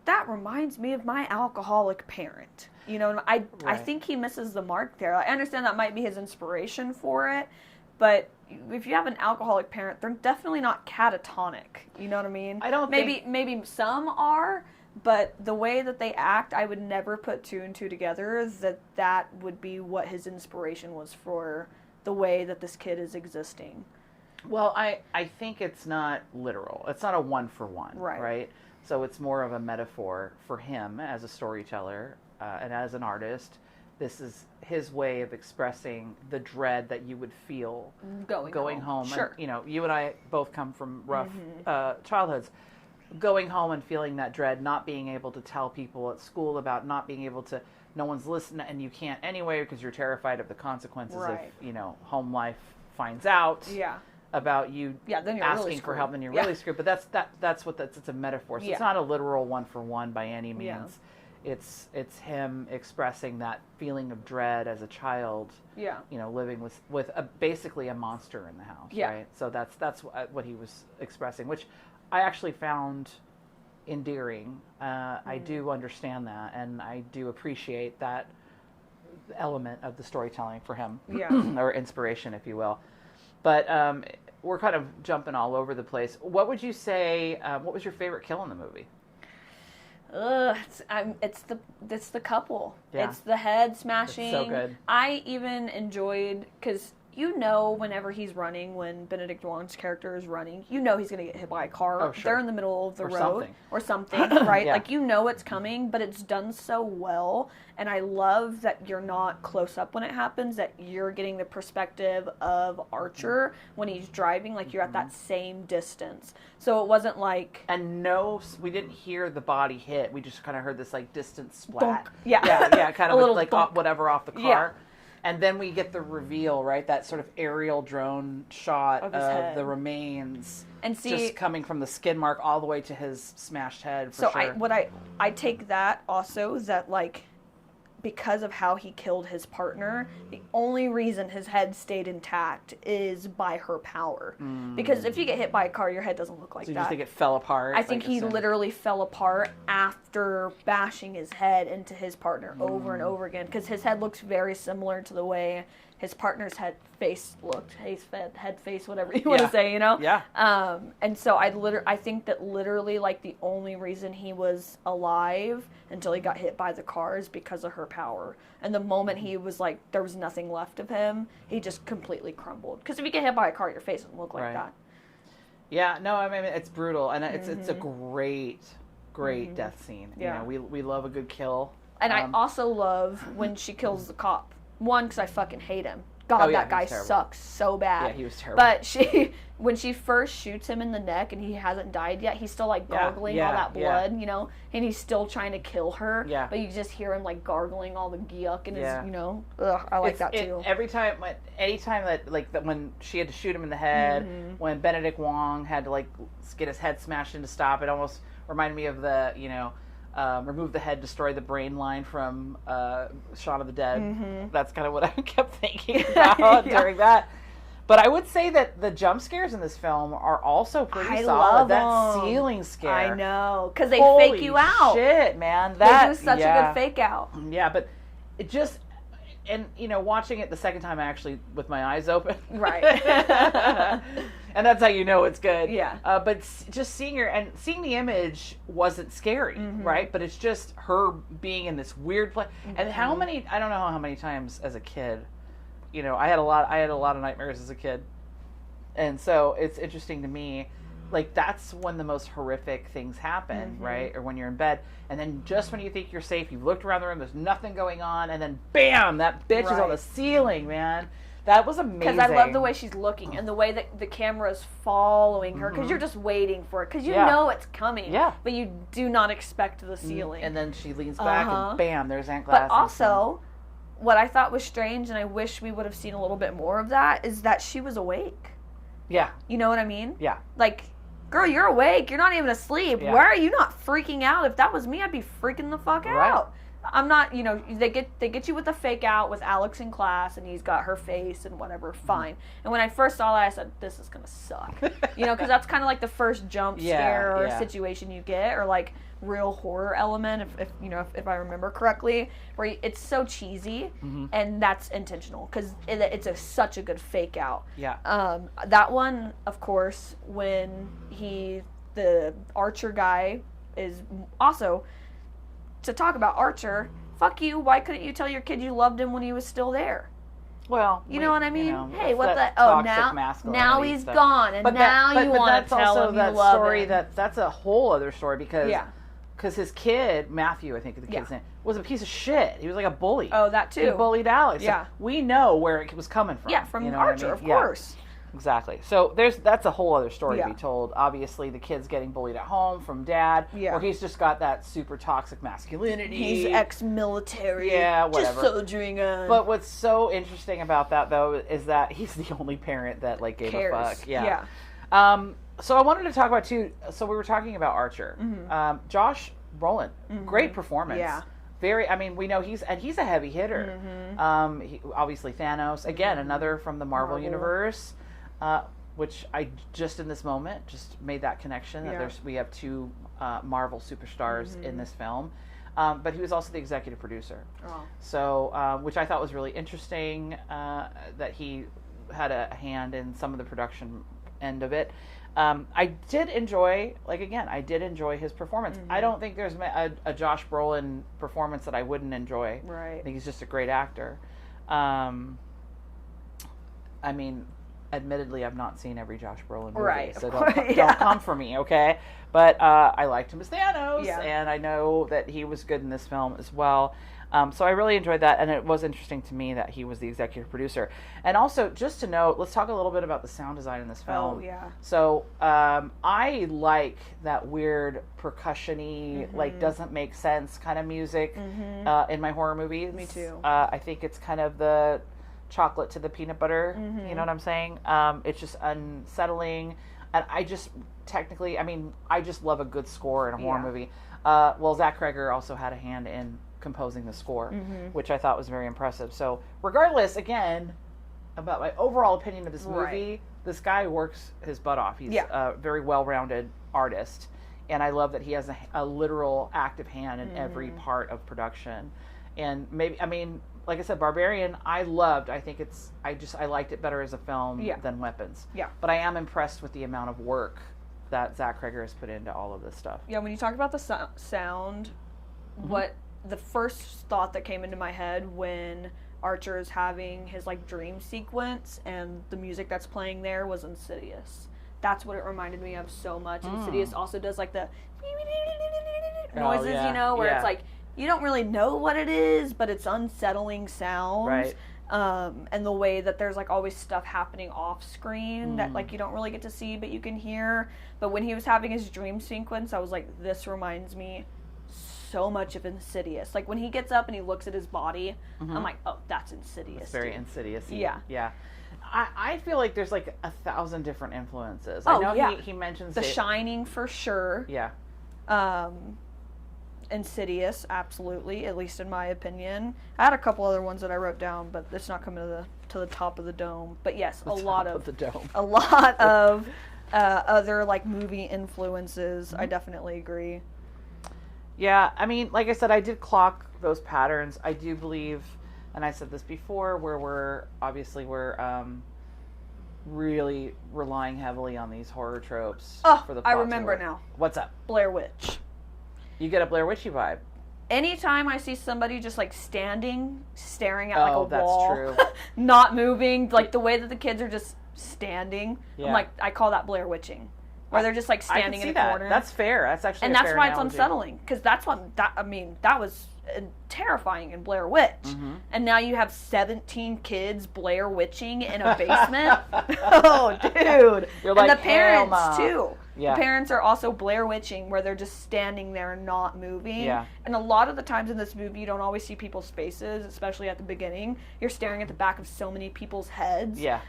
that reminds me of my alcoholic parent. You know, I think he misses the mark there. I understand that might be his inspiration for it, but if you have an alcoholic parent, they're definitely not catatonic. You know what I mean? I don't think... Maybe some are, but the way that they act, I would never put two and two together that would be what his inspiration was for the way that this kid is existing. Well, I think it's not literal. It's not a one-for-one, right? So it's more of a metaphor for him as a storyteller and as an artist. This is his way of expressing the dread that you would feel going home. Sure. And, you and I both come from rough childhoods. Going home and feeling that dread, not being able to tell people at school about, not being able to, no one's listening, and you can't anyway because you're terrified of the consequences if, home life finds out. Yeah. About you then you're asking really for help, and you're really screwed. But it's a metaphor. So it's not a literal one-for-one by any means. Yeah. It's him expressing that feeling of dread as a child. Yeah. Living with basically a monster in the house. Yeah. Right. So that's what he was expressing, which I actually found endearing. I do understand that, and I do appreciate that element of the storytelling for him. Yeah. Or inspiration, if you will. But we're kind of jumping all over the place. What would you say, what was your favorite kill in the movie? It's the couple. Yeah. It's the head smashing. It's so good. I even enjoyed, because whenever he's running, when Benedict Wong's character is running, he's going to get hit by a car. Oh, sure. They're in the middle of the road. Or something, right? Yeah. Like, it's coming, but it's done so well. And I love that you're not close up when it happens, that you're getting the perspective of Archer when he's driving, like you're at that same distance. So it wasn't like... And we didn't hear the body hit. We just kind of heard this, like, distant splat. Bonk. Yeah. Yeah, kind of like whatever off the car. Yeah. And then we get the reveal, right? That sort of aerial drone shot of the remains, and just coming from the skid mark all the way to his smashed head. For sure. I take that also, that like, because of how he killed his partner, the only reason his head stayed intact is by her power. Because if you get hit by a car, your head doesn't look like that. So you just think it fell apart? I think he literally fell apart after bashing his head into his partner over and over again. Because his head looks very similar to the way his partner's head face looked. Head face, whatever you want to say, Yeah. And so I think that literally, like, the only reason he was alive until he got hit by the car is because of her power. And the moment he was like, there was nothing left of him, he just completely crumbled. Because if you get hit by a car, your face doesn't look like that. Yeah, no, I mean, it's brutal. And it's a great death scene. Yeah. We love a good kill. And I also love when she kills the cop. One, because I fucking hate him. God, that guy sucks so bad. Yeah, he was terrible. But when she first shoots him in the neck and he hasn't died yet, he's still like gargling all that blood, and he's still trying to kill her. Yeah. But you just hear him like gargling all the yuck in his, I like that too. Anytime that when she had to shoot him in the head, when Benedict Wong had to like get his head smashed in to stop, it almost reminded me of the, remove the head, destroy the brain line from Shaun of the Dead. That's kind of what I kept thinking about during that. But I would say that the jump scares in this film are also pretty solid. That ceiling scare. I know, because they fake you out. Shit, man. They do such a good fake out. Yeah, but it just... And, watching it the second time, actually, with my eyes open. Right. And that's how you know it's good. Yeah. But just seeing her, and seeing the image wasn't scary, right? But it's just her being in this weird place. And I don't know how many times as a kid, I had a lot of nightmares as a kid. And so it's interesting to me, like, that's when the most horrific things happen, right? Or when you're in bed, and then just when you think you're safe, you've looked around the room, there's nothing going on, and then bam, that bitch is on the ceiling, man. That was amazing. Because I love the way she's looking and the way that the camera is following her, because you're just waiting for it, because you know it's coming, but you do not expect the ceiling. And then she leans back, and bam, there's Aunt Glass. But also, what I thought was strange, and I wish we would have seen a little bit more of that, is that she was awake. Yeah. You know what I mean? Yeah. Like, girl, you're awake. You're not even asleep. Yeah. Why are you not freaking out? If that was me, I'd be freaking the fuck out. I'm not, you know, they get you with a fake out with Alex in class, and he's got her face and whatever, fine. And when I first saw that, I said, this is going to suck. You know, because that's kind of like the first jump scare or situation you get, or like real horror element, if I remember correctly, where it's so cheesy, and that's intentional, because it's such a good fake out. Yeah. That one, of course, when the Archer guy is also... To talk about Archer, fuck you, why couldn't you tell your kid you loved him when he was still there? Well, you know what I mean? You know, hey, what the... Oh, now he's gone, and now you want to tell him you love him. That's a whole other story, because his kid, Matthew, I think the kid's name, was a piece of shit. He was like a bully. Oh, that too. He bullied Alex. Yeah. So we know where it was coming from. Yeah, from you know Archer, what I mean? of course. Exactly. So that's a whole other story to be told. Obviously, the kid's getting bullied at home from dad, or he's just got that super toxic masculinity. He's ex-military. Yeah, whatever. Just soldiering on. But what's so interesting about that, though, is that he's the only parent that like gave a fuck. Yeah. So I wanted to talk about too. So we were talking about Archer. Josh Brolin, great performance. Yeah. Very. I mean, we know he's a heavy hitter. Obviously Thanos, again, another from the Marvel universe. Which I just in this moment just made that connection that we have two Marvel superstars in this film, but he was also the executive producer. So which I thought was really interesting, that he had a hand in some of the production end of it. I did enjoy his performance. I don't think there's a Josh Brolin performance that I wouldn't enjoy. Right. I think he's just a great actor. I mean, admittedly, I've not seen every Josh Brolin movie, right, so don't come for me, okay? But I liked him as Thanos, and I know that he was good in this film as well. So I really enjoyed that, and it was interesting to me that he was the executive producer. And also, just to note, let's talk a little bit about the sound design in this film. Oh, yeah. So I like that weird percussion-y, like doesn't make sense kind of music in my horror movies. Me too. I think it's kind of the chocolate to the peanut butter, you know what I'm saying? It's just unsettling, and I just love a good score in a horror movie. Well, Zach Cregger also had a hand in composing the score, which I thought was very impressive. So regardless, again, about my overall opinion of this movie, this guy works his butt off. He's a very well-rounded artist, and I love that he has a literal active hand in every part of production. And like I said, Barbarian, I loved. I think I liked it better as a film than Weapons. Yeah. But I am impressed with the amount of work that Zach Cregger has put into all of this stuff. Yeah, when you talk about the sound, what the first thought that came into my head when Archer is having his like dream sequence and the music that's playing there was Insidious. That's what it reminded me of so much. Insidious also does like the noises, you know, where it's like, you don't really know what it is, but it's unsettling sounds. Right. And the way that there's like always stuff happening off screen that like you don't really get to see, but you can hear. But when he was having his dream sequence, I was like, this reminds me so much of Insidious. Like when he gets up and he looks at his body, I'm like, oh, that's Insidious. It's very Insidious-y. Yeah. Yeah. I feel like there's like 1,000 different influences. Oh, I know he mentions The Shining for sure. Yeah. Insidious, absolutely, at least in my opinion. I had a couple other ones that I wrote down, but it's not coming to the top of the dome. But yes, a lot of other like movie influences. I definitely agree. Yeah, I mean, like I said, I did clock those patterns. I do believe, and I said this before, where we're really relying heavily on these horror tropes for the plot. I remember now. What's up? Blair Witch. You get a Blair Witchy vibe. Anytime I see somebody just like staring at like a wall, that's true. Not moving, like the way that the kids are just standing, I'm like, I call that Blair Witching. Where they're just like standing in a corner. That's fair. That's actually and a that's fair why analogy. It's unsettling, because that was terrifying in Blair Witch. And now you have 17 kids Blair Witching in a basement. Oh, dude! You're like, and the parents Mom. too. Yeah. The parents are also Blair Witching, where they're just standing there not moving. Yeah. And a lot of the times in this movie, you don't always see people's faces, especially at the beginning. You're staring at the back of so many people's heads. Yeah.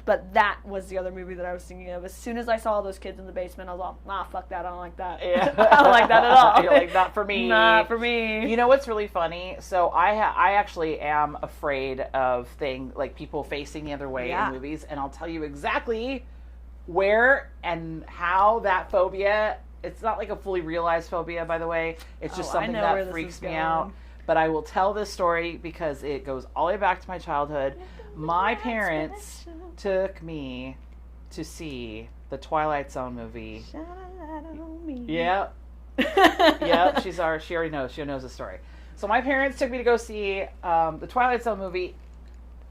But that was the other movie that I was thinking of. As soon as I saw those kids in the basement, I was all, fuck that, I don't like that. Yeah. I don't like that at all. You're like, not for me. Not for me. You know what's really funny? So I actually am afraid of like people facing the other way in movies, and I'll tell you exactly where and how that phobia, it's not like a fully realized phobia, by the way. It's just something that freaks me out. But I will tell this story because it goes all the way back to my childhood. My parents took me to see the Twilight Zone movie. Yep. Yep, she already knows. She knows the story. So my parents took me to go see the Twilight Zone movie.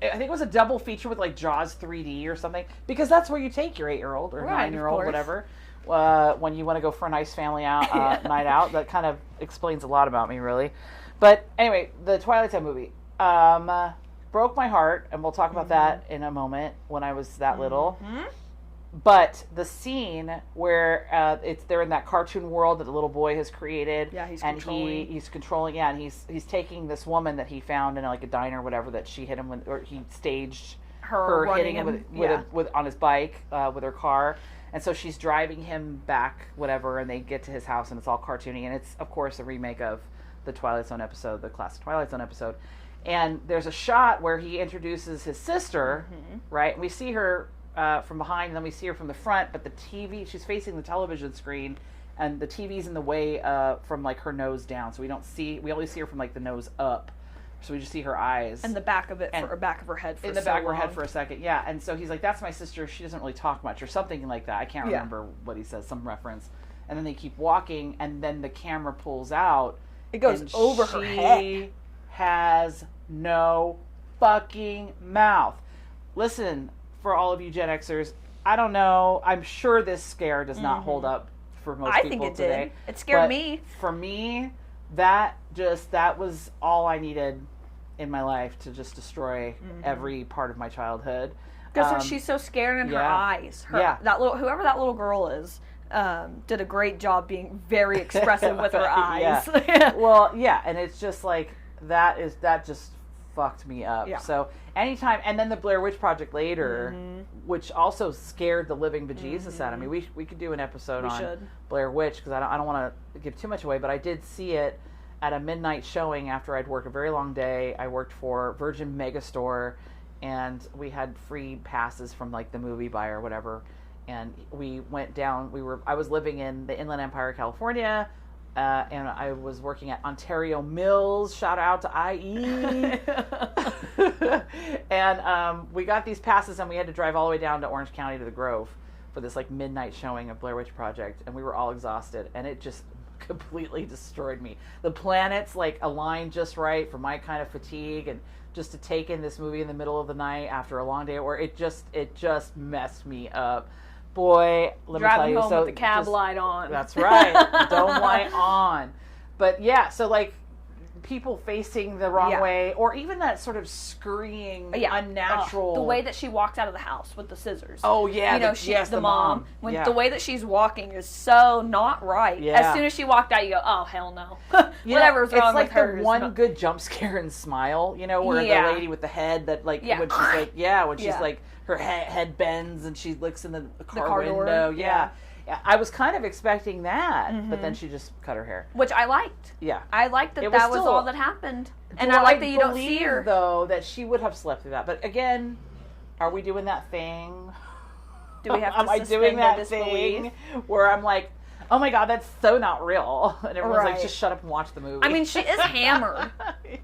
I think it was a double feature with like Jaws 3D or something, because that's where you take your 8-year-old or 9-year-old, whatever, when you want to go for a nice family out night out. That kind of explains a lot about me, really. But anyway, the Twilight Zone movie broke my heart, and we'll talk about that in a moment when I was that little. But the scene where they're in that cartoon world that the little boy has created, he's controlling, and he's taking this woman that he found in like a diner or whatever that she hit him with, or he staged her hitting him with on his bike with her car, and so she's driving him back, whatever, and they get to his house, and it's all cartoony, and it's of course a remake of the Twilight Zone episode, the classic Twilight Zone episode. And there's a shot where he introduces his sister, right? And we see her from behind, and then we see her from the front, but the TV, she's facing the television screen, and the TV's in the way from like her nose down, so we only see her from like the nose up, so we just see her eyes. And the back of it, back of her head for in the back of her head for a second, yeah. And so he's like, that's my sister, she doesn't really talk much, or something like that. I can't remember what he says, some reference. And then they keep walking, and then the camera pulls out. It goes over her head. She has no fucking mouth. Listen, for all of you Gen Xers, I don't know. I'm sure this scare does not hold up for most people today. I think it did. It scared me. For me, that was all I needed in my life to just destroy every part of my childhood. Because she's so scared in her eyes. Whoever that little girl is. Did a great job being very expressive with her eyes. Well, and it's just like that just fucked me up. Yeah. So anytime, and then the Blair Witch Project later, which also scared the living bejesus out of me. We could do an episode on Blair Witch, because I don't want to give too much away, but I did see it at a midnight showing after I'd worked a very long day. I worked for Virgin Megastore, and we had free passes from like the movie buyer or whatever. And we went down, I was living in the Inland Empire, California, and I was working at Ontario Mills, shout out to IE. And we got these passes, and we had to drive all the way down to Orange County to the Grove for this like midnight showing of Blair Witch Project, and we were all exhausted, and it just completely destroyed me. The planets like aligned just right for my kind of fatigue, and just to take in this movie in the middle of the night after a long day at work, it just messed me up. Boy, let me tell you. Driving home with the cab light on. That's right. Dome light on. But yeah, so like people facing the wrong way, or even that sort of scurrying, unnatural. The way that she walks out of the house with the scissors. Oh yeah, the mom. The way that she's walking is so not right. Yeah. As soon as she walked out, you go, oh hell no. Whatever's wrong with her. It's like the one good jump scare and Smile, where the lady with the head that like when she's like her head bends and she looks in the car window. Door. Yeah. I was kind of expecting that, but then she just cut her hair. Which I liked. Yeah. I liked that was all that happened. And I like that you don't see her. Though, that she would have slept through that. But again, are we doing that thing? Do we have to Am I doing that thing where I'm like, oh my God, that's so not real. And everyone's like, just shut up and watch the movie. I mean, she is hammered.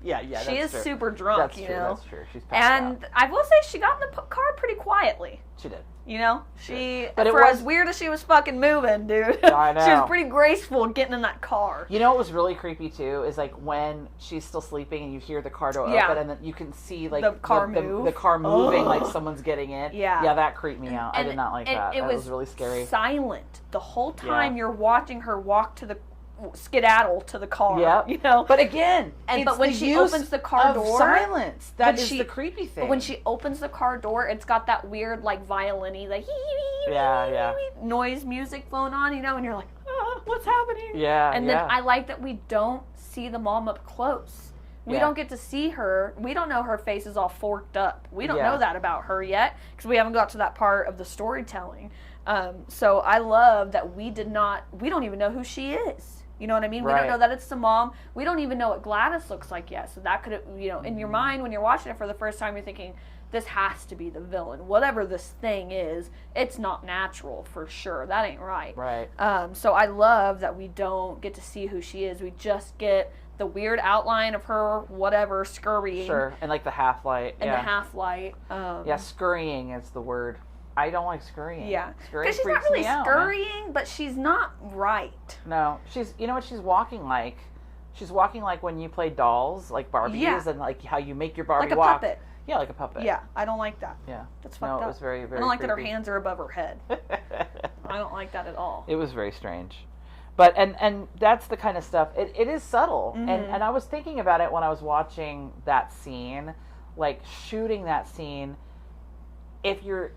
Yeah, she is true. Super drunk, That's true, That's true. She's passed and out. I will say she got in the car pretty quietly. She did. As weird as she was fucking moving, dude. I know. She was pretty graceful getting in that car. You know what was really creepy too is like when she's still sleeping and you hear the car door open and then you can see like the car moving like someone's getting in. Yeah, that creeped me out. I did not like that. It was really scary. Silent the whole time. You're watching her walk to the skedaddle to the car. Yeah. But again, but when she opens the car door, silence. That is the creepy thing. But when she opens the car door, it's got that weird like violin-y, like Yeah. noise music going on, you know, and you're like, what's happening? Yeah. And then I like that we don't see the mom up close. We don't get to see her. We don't know her face is all forked up. We don't know that about her yet because we haven't got to that part of the storytelling. So I love that we don't even know who she is. You know what I mean? We don't know that it's the mom. We don't even know what Gladys looks like yet. So that could, you know, in your mind when you're watching it for the first time, you're thinking, this has to be the villain. Whatever this thing is, it's not natural for sure. That ain't right. Right. So I love that we don't get to see who she is. We just get the weird outline of her, whatever, scurrying. Sure, and like the half light. And the half light. Scurrying is the word. I don't like scurrying. Yeah. Scurrying Because she's not really scurrying, but she's not right. No. You know what she's walking like? She's walking like when you play dolls, like Barbies, and like how you make your Barbie walk. Like a puppet. Yeah, like a puppet. Yeah, I don't like that. Yeah. That's fucked up. No, it was very, very I don't like creepy. that her hands are above her head. I don't like that at all. It was very strange. But, and that's the kind of stuff, it is subtle. Mm-hmm. And I was thinking about it when I was watching that scene, like shooting that scene. If you're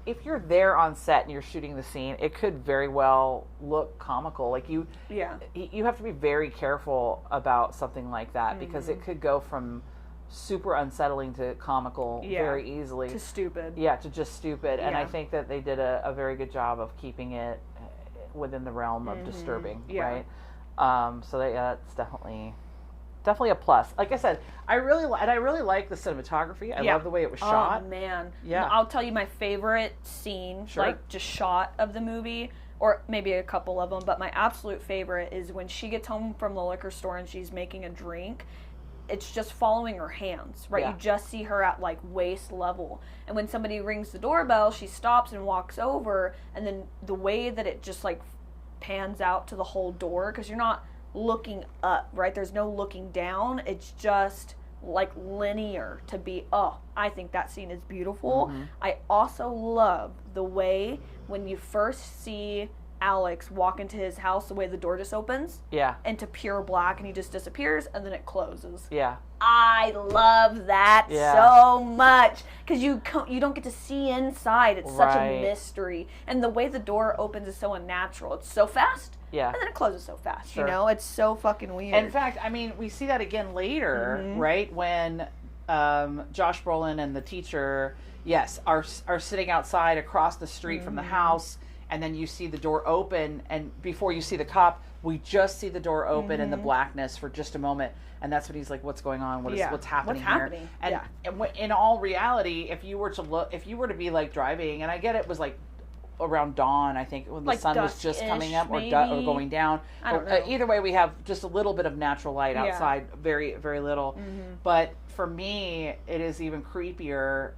there on set and you're shooting the scene, it could very well look comical. Like you have to be very careful about something like that because it could go from super unsettling to comical very easily. To stupid. Yeah, to just stupid. And I think that they did a very good job of keeping it within the realm of disturbing, right? So that's definitely a plus. Like I said, I really like the cinematography. I love the way it was shot. Oh man, yeah. I'll tell you my favorite scene, like just shot of the movie, or maybe a couple of them. But my absolute favorite is when she gets home from the liquor store and she's making a drink. It's just following her hands, right? You just see her at like waist level. And when somebody rings the doorbell, she stops and walks over. And then the way that it just like pans out to the whole door, because you're not looking up, right? There's no looking down. It's just like linear to be, I think that scene is beautiful. Mm-hmm. I also love the way when you first see Alex walk into his house, the way the door just opens into pure black and he just disappears and then it closes. I love that so much because you don't get to see inside. It's such a mystery, and the way the door opens is so unnatural. It's so fast, and then it closes so fast. You know, it's so fucking weird. In fact, I mean, we see that again later, right? When Josh Brolin and the teacher, are sitting outside across the street from the house. And then you see the door open, and before you see the cop, we just see the door open in the blackness for just a moment, and that's when he's like, "What's going on? What's happening here?" And in all reality, if you were to be like driving, and I get it was like around dawn, I think when the sun was just coming up or going down. I don't know. Either way, we have just a little bit of natural light outside, very very little. But for me, it is even creepier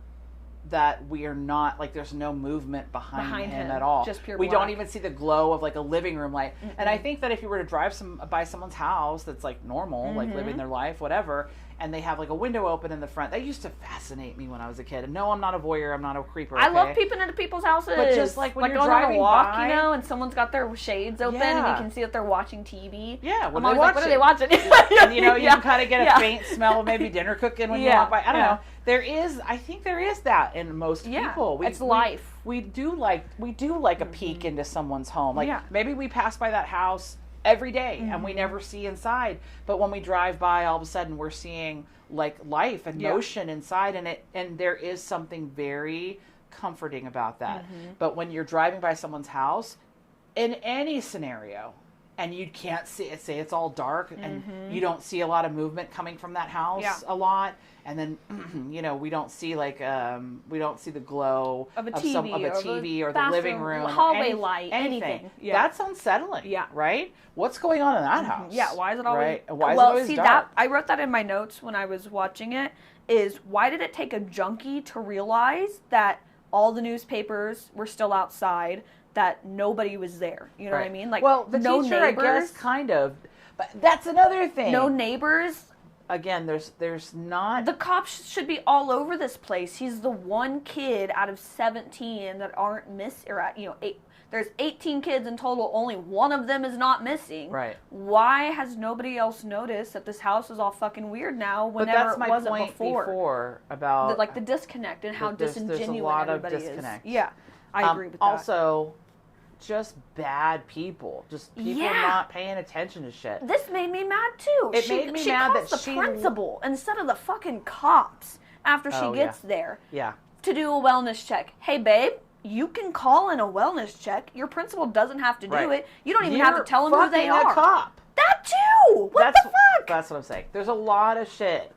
that we are not, like, there's no movement behind him at all. Just pure we black. don't even see the glow of like a living room light. And I think that if you were to drive by someone's house that's like normal, like living their life, whatever, and they have like a window open in the front, that used to fascinate me when I was a kid. And no, I'm not a voyeur, I'm not a creeper. I love peeping into people's houses. But just like when you're going driving on a walk, by, you know, and someone's got their shades open and you can see that they're watching TV. Yeah, I'm always like, what are they watching? And you know, you can kind of get a faint smell of maybe dinner cooking when you walk by. I don't know. I think there is that in most people. It's life. We do like a peek into someone's home. Like maybe we pass by that house every day and we never see inside, but when we drive by, all of a sudden we're seeing like life and motion inside, and there is something very comforting about that. But when you're driving by someone's house in any scenario and you can't see it, say it's all dark and you don't see a lot of movement coming from that house a lot, and then you know, we don't see like we don't see the glow of a TV, or the living room, hallway light, anything. That's unsettling. Right? What's going on in that house? Why is it always why is it always dark? That I wrote that in my notes when I was watching it. Is why did it take a junkie to realize that all the newspapers were still outside, that nobody was there? You know what I mean? Like, well, the no teacher, neighbors, I guess, kind of. But that's another thing. No neighbors. Again, there's not. The cops should be all over this place. He's the one kid out of 17 that aren't missing. Or there's 18 kids in total. Only one of them is not missing. Right. Why has nobody else noticed that this house is all fucking weird now? Whenever it wasn't before about the disconnect and how disingenuous there's a lot everybody of disconnect. is. Yeah, I agree with that. Also, just bad people. Just people not paying attention to shit. This made me mad too. It made me mad that she calls the principal instead of the fucking cops after she gets there. Yeah. To do a wellness check. Hey, babe, you can call in a wellness check. Your principal doesn't have to do it. You don't even have to tell them who they are. A cop. That too. What the fuck? That's what I'm saying. There's a lot of shit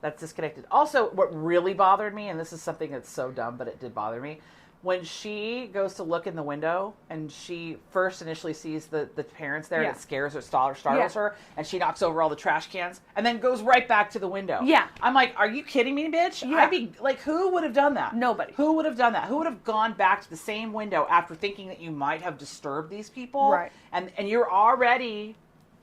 that's disconnected. Also, what really bothered me, and this is something that's so dumb, but it did bother me, when she goes to look in the window and she first initially sees the parents there and it scares her, startles her, and she knocks over all the trash cans and then goes right back to the window. Yeah. I'm like, are you kidding me, bitch? Yeah. I'd be like, who would have done that? Nobody. Who would have done that? Who would have gone back to the same window after thinking that you might have disturbed these people? Right. And you're already,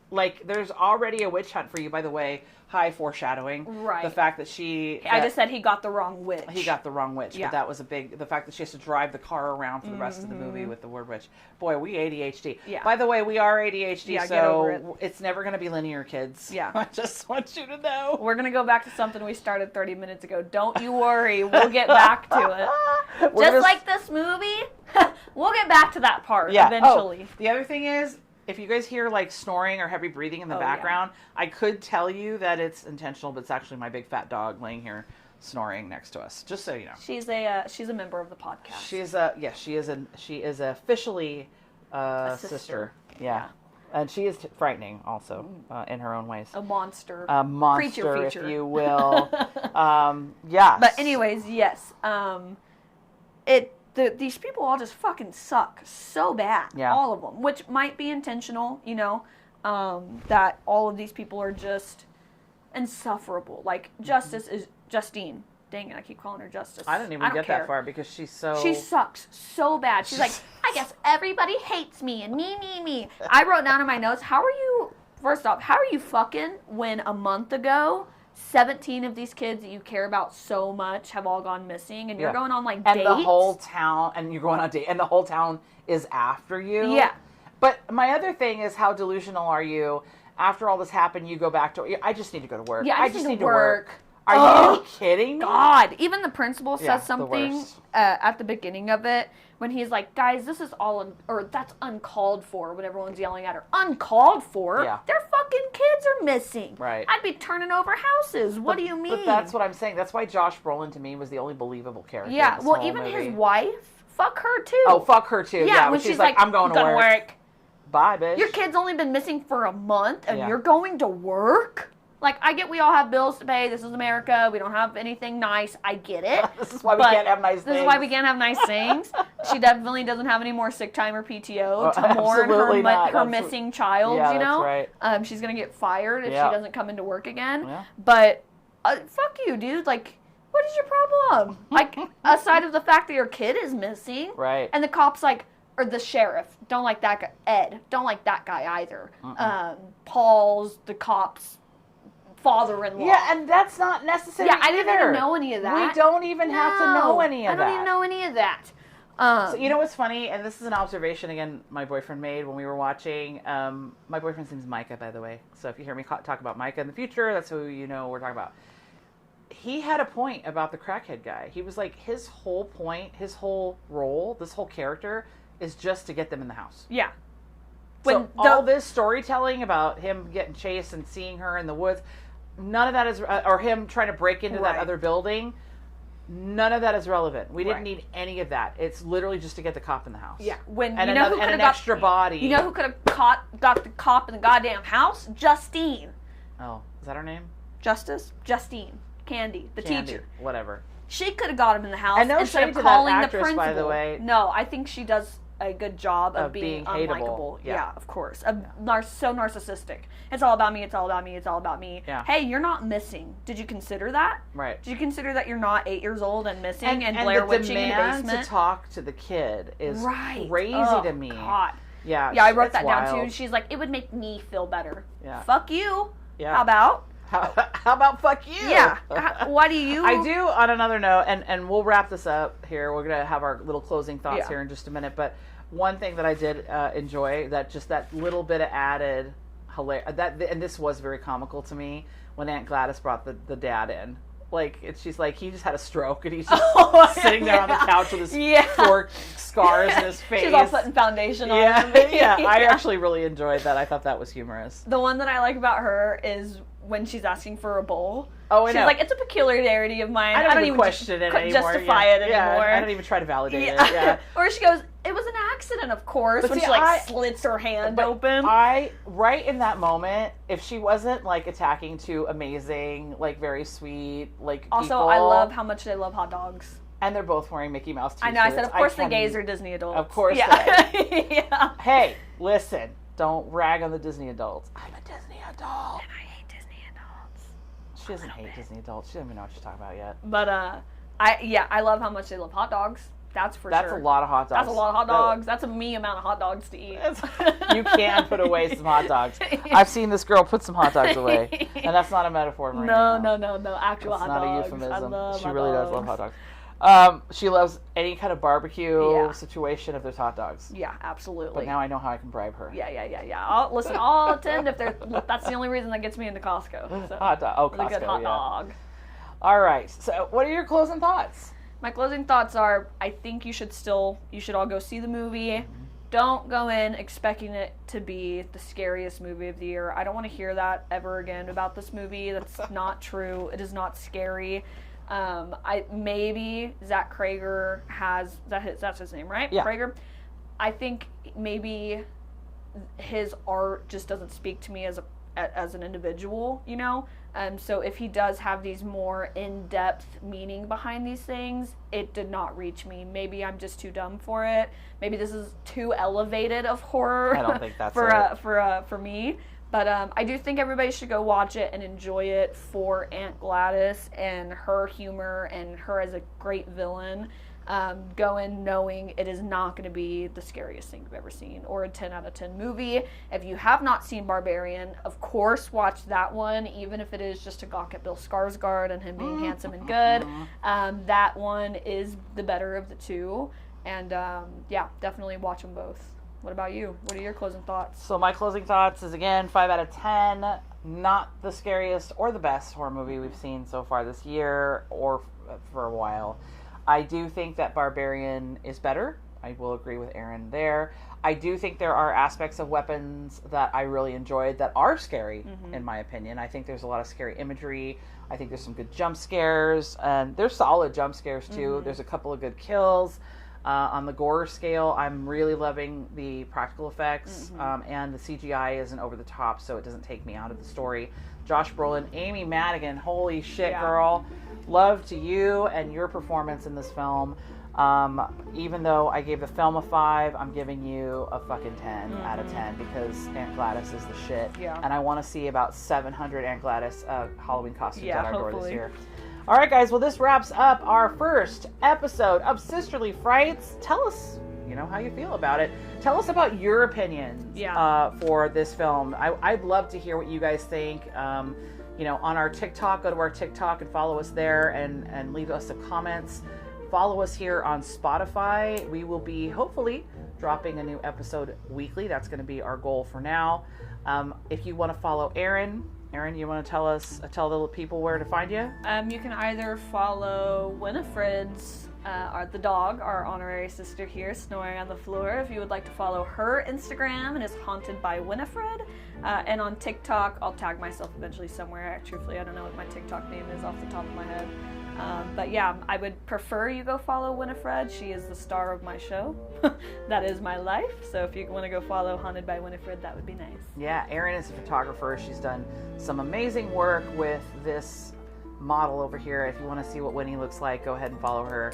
like, there's already a witch hunt for you, by the way. High foreshadowing. Right. The fact that she... I just said he got the wrong witch. He got the wrong witch. Yeah. But that was a big... The fact that she has to drive the car around for the rest of the movie with the word witch. Boy, we ADHD. Yeah. By the way, we are ADHD, Yeah, so get over it. It's never going to be linear, kids. Yeah. I just want you to know. We're going to go back to something we started 30 minutes ago. Don't you worry. We'll get back to it. Just like this movie, we'll get back to that part eventually. Oh, the other thing is, if you guys hear like snoring or heavy breathing in the background, I could tell you that it's intentional, but it's actually my big fat dog laying here snoring next to us. Just so you know. She's a member of the podcast. She is officially a sister. Yeah. And she is frightening also in her own ways. A monster. A monster, creature. if you will. Yeah. But anyways, yes. These people all just fucking suck so bad. Yeah. All of them. Which might be intentional, you know, that all of these people are just insufferable. Like, Justice is Justine. Dang it, I keep calling her Justice. I didn't even get that far because she's so... She sucks so bad. She's like, I guess everybody hates me and me. I wrote down in my notes, first off, how are you fucking when a month ago 17 of these kids that you care about so much have all gone missing, and you're going on like dates. And the whole town, and you're going on date, and the whole town is after you. Yeah. But my other thing is, how delusional are you? After all this happened, you go back to, I just need to go to work. Yeah, I just need to work. Are you kidding me? God. Even the principal says something the worst. At the beginning of it when he's like, guys, this is all, or that's uncalled for, when everyone's yelling at her. Uncalled for? Yeah. Their fucking kids are missing. Right. I'd be turning over houses. What do you mean? But that's what I'm saying. That's why Josh Brolin, to me, was the only believable character. Yeah, in this well, whole even movie. his wife, fuck her too. Oh, fuck her too. Yeah, when she's like, I'm going to work. Bye, bitch. Your kid's only been missing for a month, and Yeah. you're going to work? Like, I get we all have bills to pay. This is America. We don't have anything nice. I get it. This is why we can't have nice things. This is why we can't have nice things. She definitely doesn't have any more sick time or PTO to mourn her missing child, Yeah, you know? that's right. She's going to get fired if she doesn't come into work again. Yeah. But, fuck you, dude. Like, what is your problem? Like, aside of the fact that your kid is missing. Right. And the cop's like, or the sheriff, don't like that guy. Ed, don't like that guy either. Paul's, the cop's father-in-law. Yeah, and that's not necessary I didn't even know any of that. We don't even have to know any of that. I don't even know any of that. So you know what's funny, and this is an observation, again, my boyfriend made when we were watching. My boyfriend's name's Micah, by the way. So if you hear me talk about Micah in the future, that's who you know we're talking about. He had a point about the crackhead guy. He was like, his whole point, his whole role, this whole character is just to get them in the house. Yeah. So all this storytelling about him getting chased and seeing her in the woods, none of that is, or him trying to break into that other building, none of that is relevant. We didn't need any of that. It's literally just to get the cop in the house. Yeah. And an extra body. You know who could have got the cop in the goddamn house? Justine. Oh, is that her name? Justine. Candy, the teacher. Whatever. She could have got him in the house and no instead shade of to calling that the actress, principal. by the way. No, I think she does a good job of being unlikable. Yeah, of course. So narcissistic. It's all about me. It's all about me. It's all about me. Yeah. Hey, you're not missing. Did you consider that? Right. Did you consider that you're not 8 years old and missing and Blair witching in the basement? And the demand to talk to the kid is crazy to me. God. Yeah. Yeah, I wrote that down too. She's like, it would make me feel better. Yeah. Fuck you. Yeah. How about? How about fuck you? Yeah. Why do you? I do, on another note, and we'll wrap this up here. We're going to have our little closing thoughts here in just a minute. But one thing that I did enjoy, that little bit of added and this was very comical to me, when Aunt Gladys brought the dad in. Like, she's like, he just had a stroke, and he's just sitting there on the couch with his fork scars in his face. She's all putting foundation on him. Yeah, I actually really enjoyed that. I thought that was humorous. The one that I like about her is when she's asking for a bowl. Oh, I know. She's like, it's a peculiarity of mine. I don't even question it anymore. Justify it anymore. I don't even try to validate it. Yeah. Or she goes, it was an accident, of course, but when she slits her hand open. Right in that moment, if she wasn't like attacking two amazing, like very sweet, like also, people, I love how much they love hot dogs. And they're both wearing Mickey Mouse t-shirts. I know, I said, of course the gays are Disney adults. Of course they yeah. Hey, listen, don't rag on the Disney adults. I'm a Disney adult. And I hate Disney adults. She doesn't hate Disney adults. She doesn't even know what she's talking about yet. But, I love how much they love hot dogs. That's sure. That's a lot of hot dogs. That's a lot of hot dogs. That's a me amount of hot dogs to eat. You can put away some hot dogs. I've seen this girl put some hot dogs away. And that's not a metaphor, Marina. No. Actual hot dogs. It's not a euphemism. She really does love hot dogs. She loves any kind of barbecue situation if there's hot dogs. Yeah, absolutely. But now I know how I can bribe her. Yeah. I'll attend if that's the only reason that gets me into Costco. So, hot dog. Oh, Costco, a good hot dog. All right. So what are your closing thoughts? My closing thoughts are, I think you should all go see the movie. Mm-hmm. Don't go in expecting it to be the scariest movie of the year. I don't want to hear that ever again about this movie. That's not true. It is not scary. Maybe Zach Cregger that's his name, right? Yeah. Cregger. I think maybe his art just doesn't speak to me as an individual, you know? So if he does have these more in-depth meaning behind these things, it did not reach me. Maybe I'm just too dumb for it. Maybe this is too elevated of horror. I don't think that's for me. But I do think everybody should go watch it and enjoy it for Aunt Gladys and her humor and her as a great villain. Go in knowing it is not going to be the scariest thing you've ever seen or a 10 out of 10 movie. If you have not seen Barbarian, of course watch that one, even if it is just to gawk at Bill Skarsgård and him being handsome and good. That one is the better of the two. And definitely watch them both. What about you? What are your closing thoughts? So my closing thoughts is, again, 5 out of 10. Not the scariest or the best horror movie we've seen so far this year or for a while. I do think that Barbarian is better. I will agree with Erinn there. I do think there are aspects of weapons that I really enjoyed that are scary, in my opinion. I think there's a lot of scary imagery. I think there's some good jump scares. And there's solid jump scares, too. There's a couple of good kills. On the gore scale, I'm really loving the practical effects, and the CGI isn't over the top, so it doesn't take me out of the story. Josh Brolin, Amy Madigan, holy shit, girl. Love to you and your performance in this film. Even though I gave the film a 5, I'm giving you a fucking 10 out of 10 because Aunt Gladys is the shit. Yeah. And I want to see about 700 Aunt Gladys Halloween costumes at our door this year. All right, guys. Well, this wraps up our first episode of Sisterly Frights. Tell us, how you feel about it. Tell us about your opinions for this film. I'd love to hear what you guys think. On our TikTok, go to our TikTok and follow us there and leave us some comments. Follow us here on Spotify. We will be hopefully dropping a new episode weekly. That's going to be our goal for now. If you want to follow Erinn, you want to tell the people where to find you? You can either follow Winifred's, the dog, our honorary sister here, snoring on the floor. If you would like to follow her Instagram, it is Haunted by Winifred. And on TikTok, I'll tag myself eventually somewhere. Truthfully, I don't know what my TikTok name is off the top of my head. But yeah, I would prefer you go follow Winifred. She is the star of my show. That is my life. So if you want to go follow Haunted by Winifred, that would be nice. Yeah, Erinn is a photographer. She's done some amazing work with this model over here. If you want to see what Winnie looks like, go ahead and follow her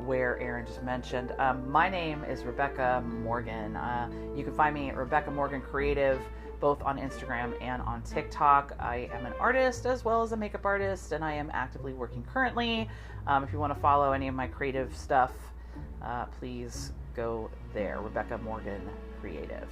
where Erinn just mentioned. My name is Rebecca Morgan. You can find me at Rebecca Morgan Creative, both on Instagram and on TikTok. I am an artist as well as a makeup artist, and I am actively working currently. If you want to follow any of my creative stuff, please go there, Rebecca Morgan Creative.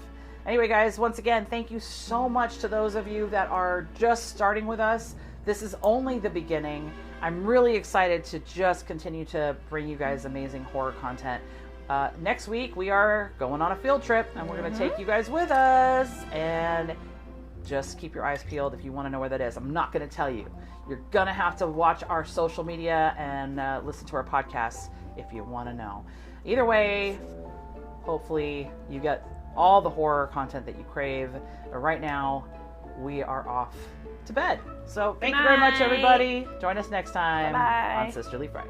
Anyway, guys, once again, thank you so much to those of you that are just starting with us. This is only the beginning. I'm really excited to just continue to bring you guys amazing horror content. Next week, we are going on a field trip, and we're going to take you guys with us, and just keep your eyes peeled if you want to know where that is. I'm not going to tell you. You're going to have to watch our social media and listen to our podcasts if you want to know. either way, hopefully you get all the horror content that you crave. But right now, we are off to bed. So thank you very much, everybody. Join us next time Bye-bye. on Sisterly Fright.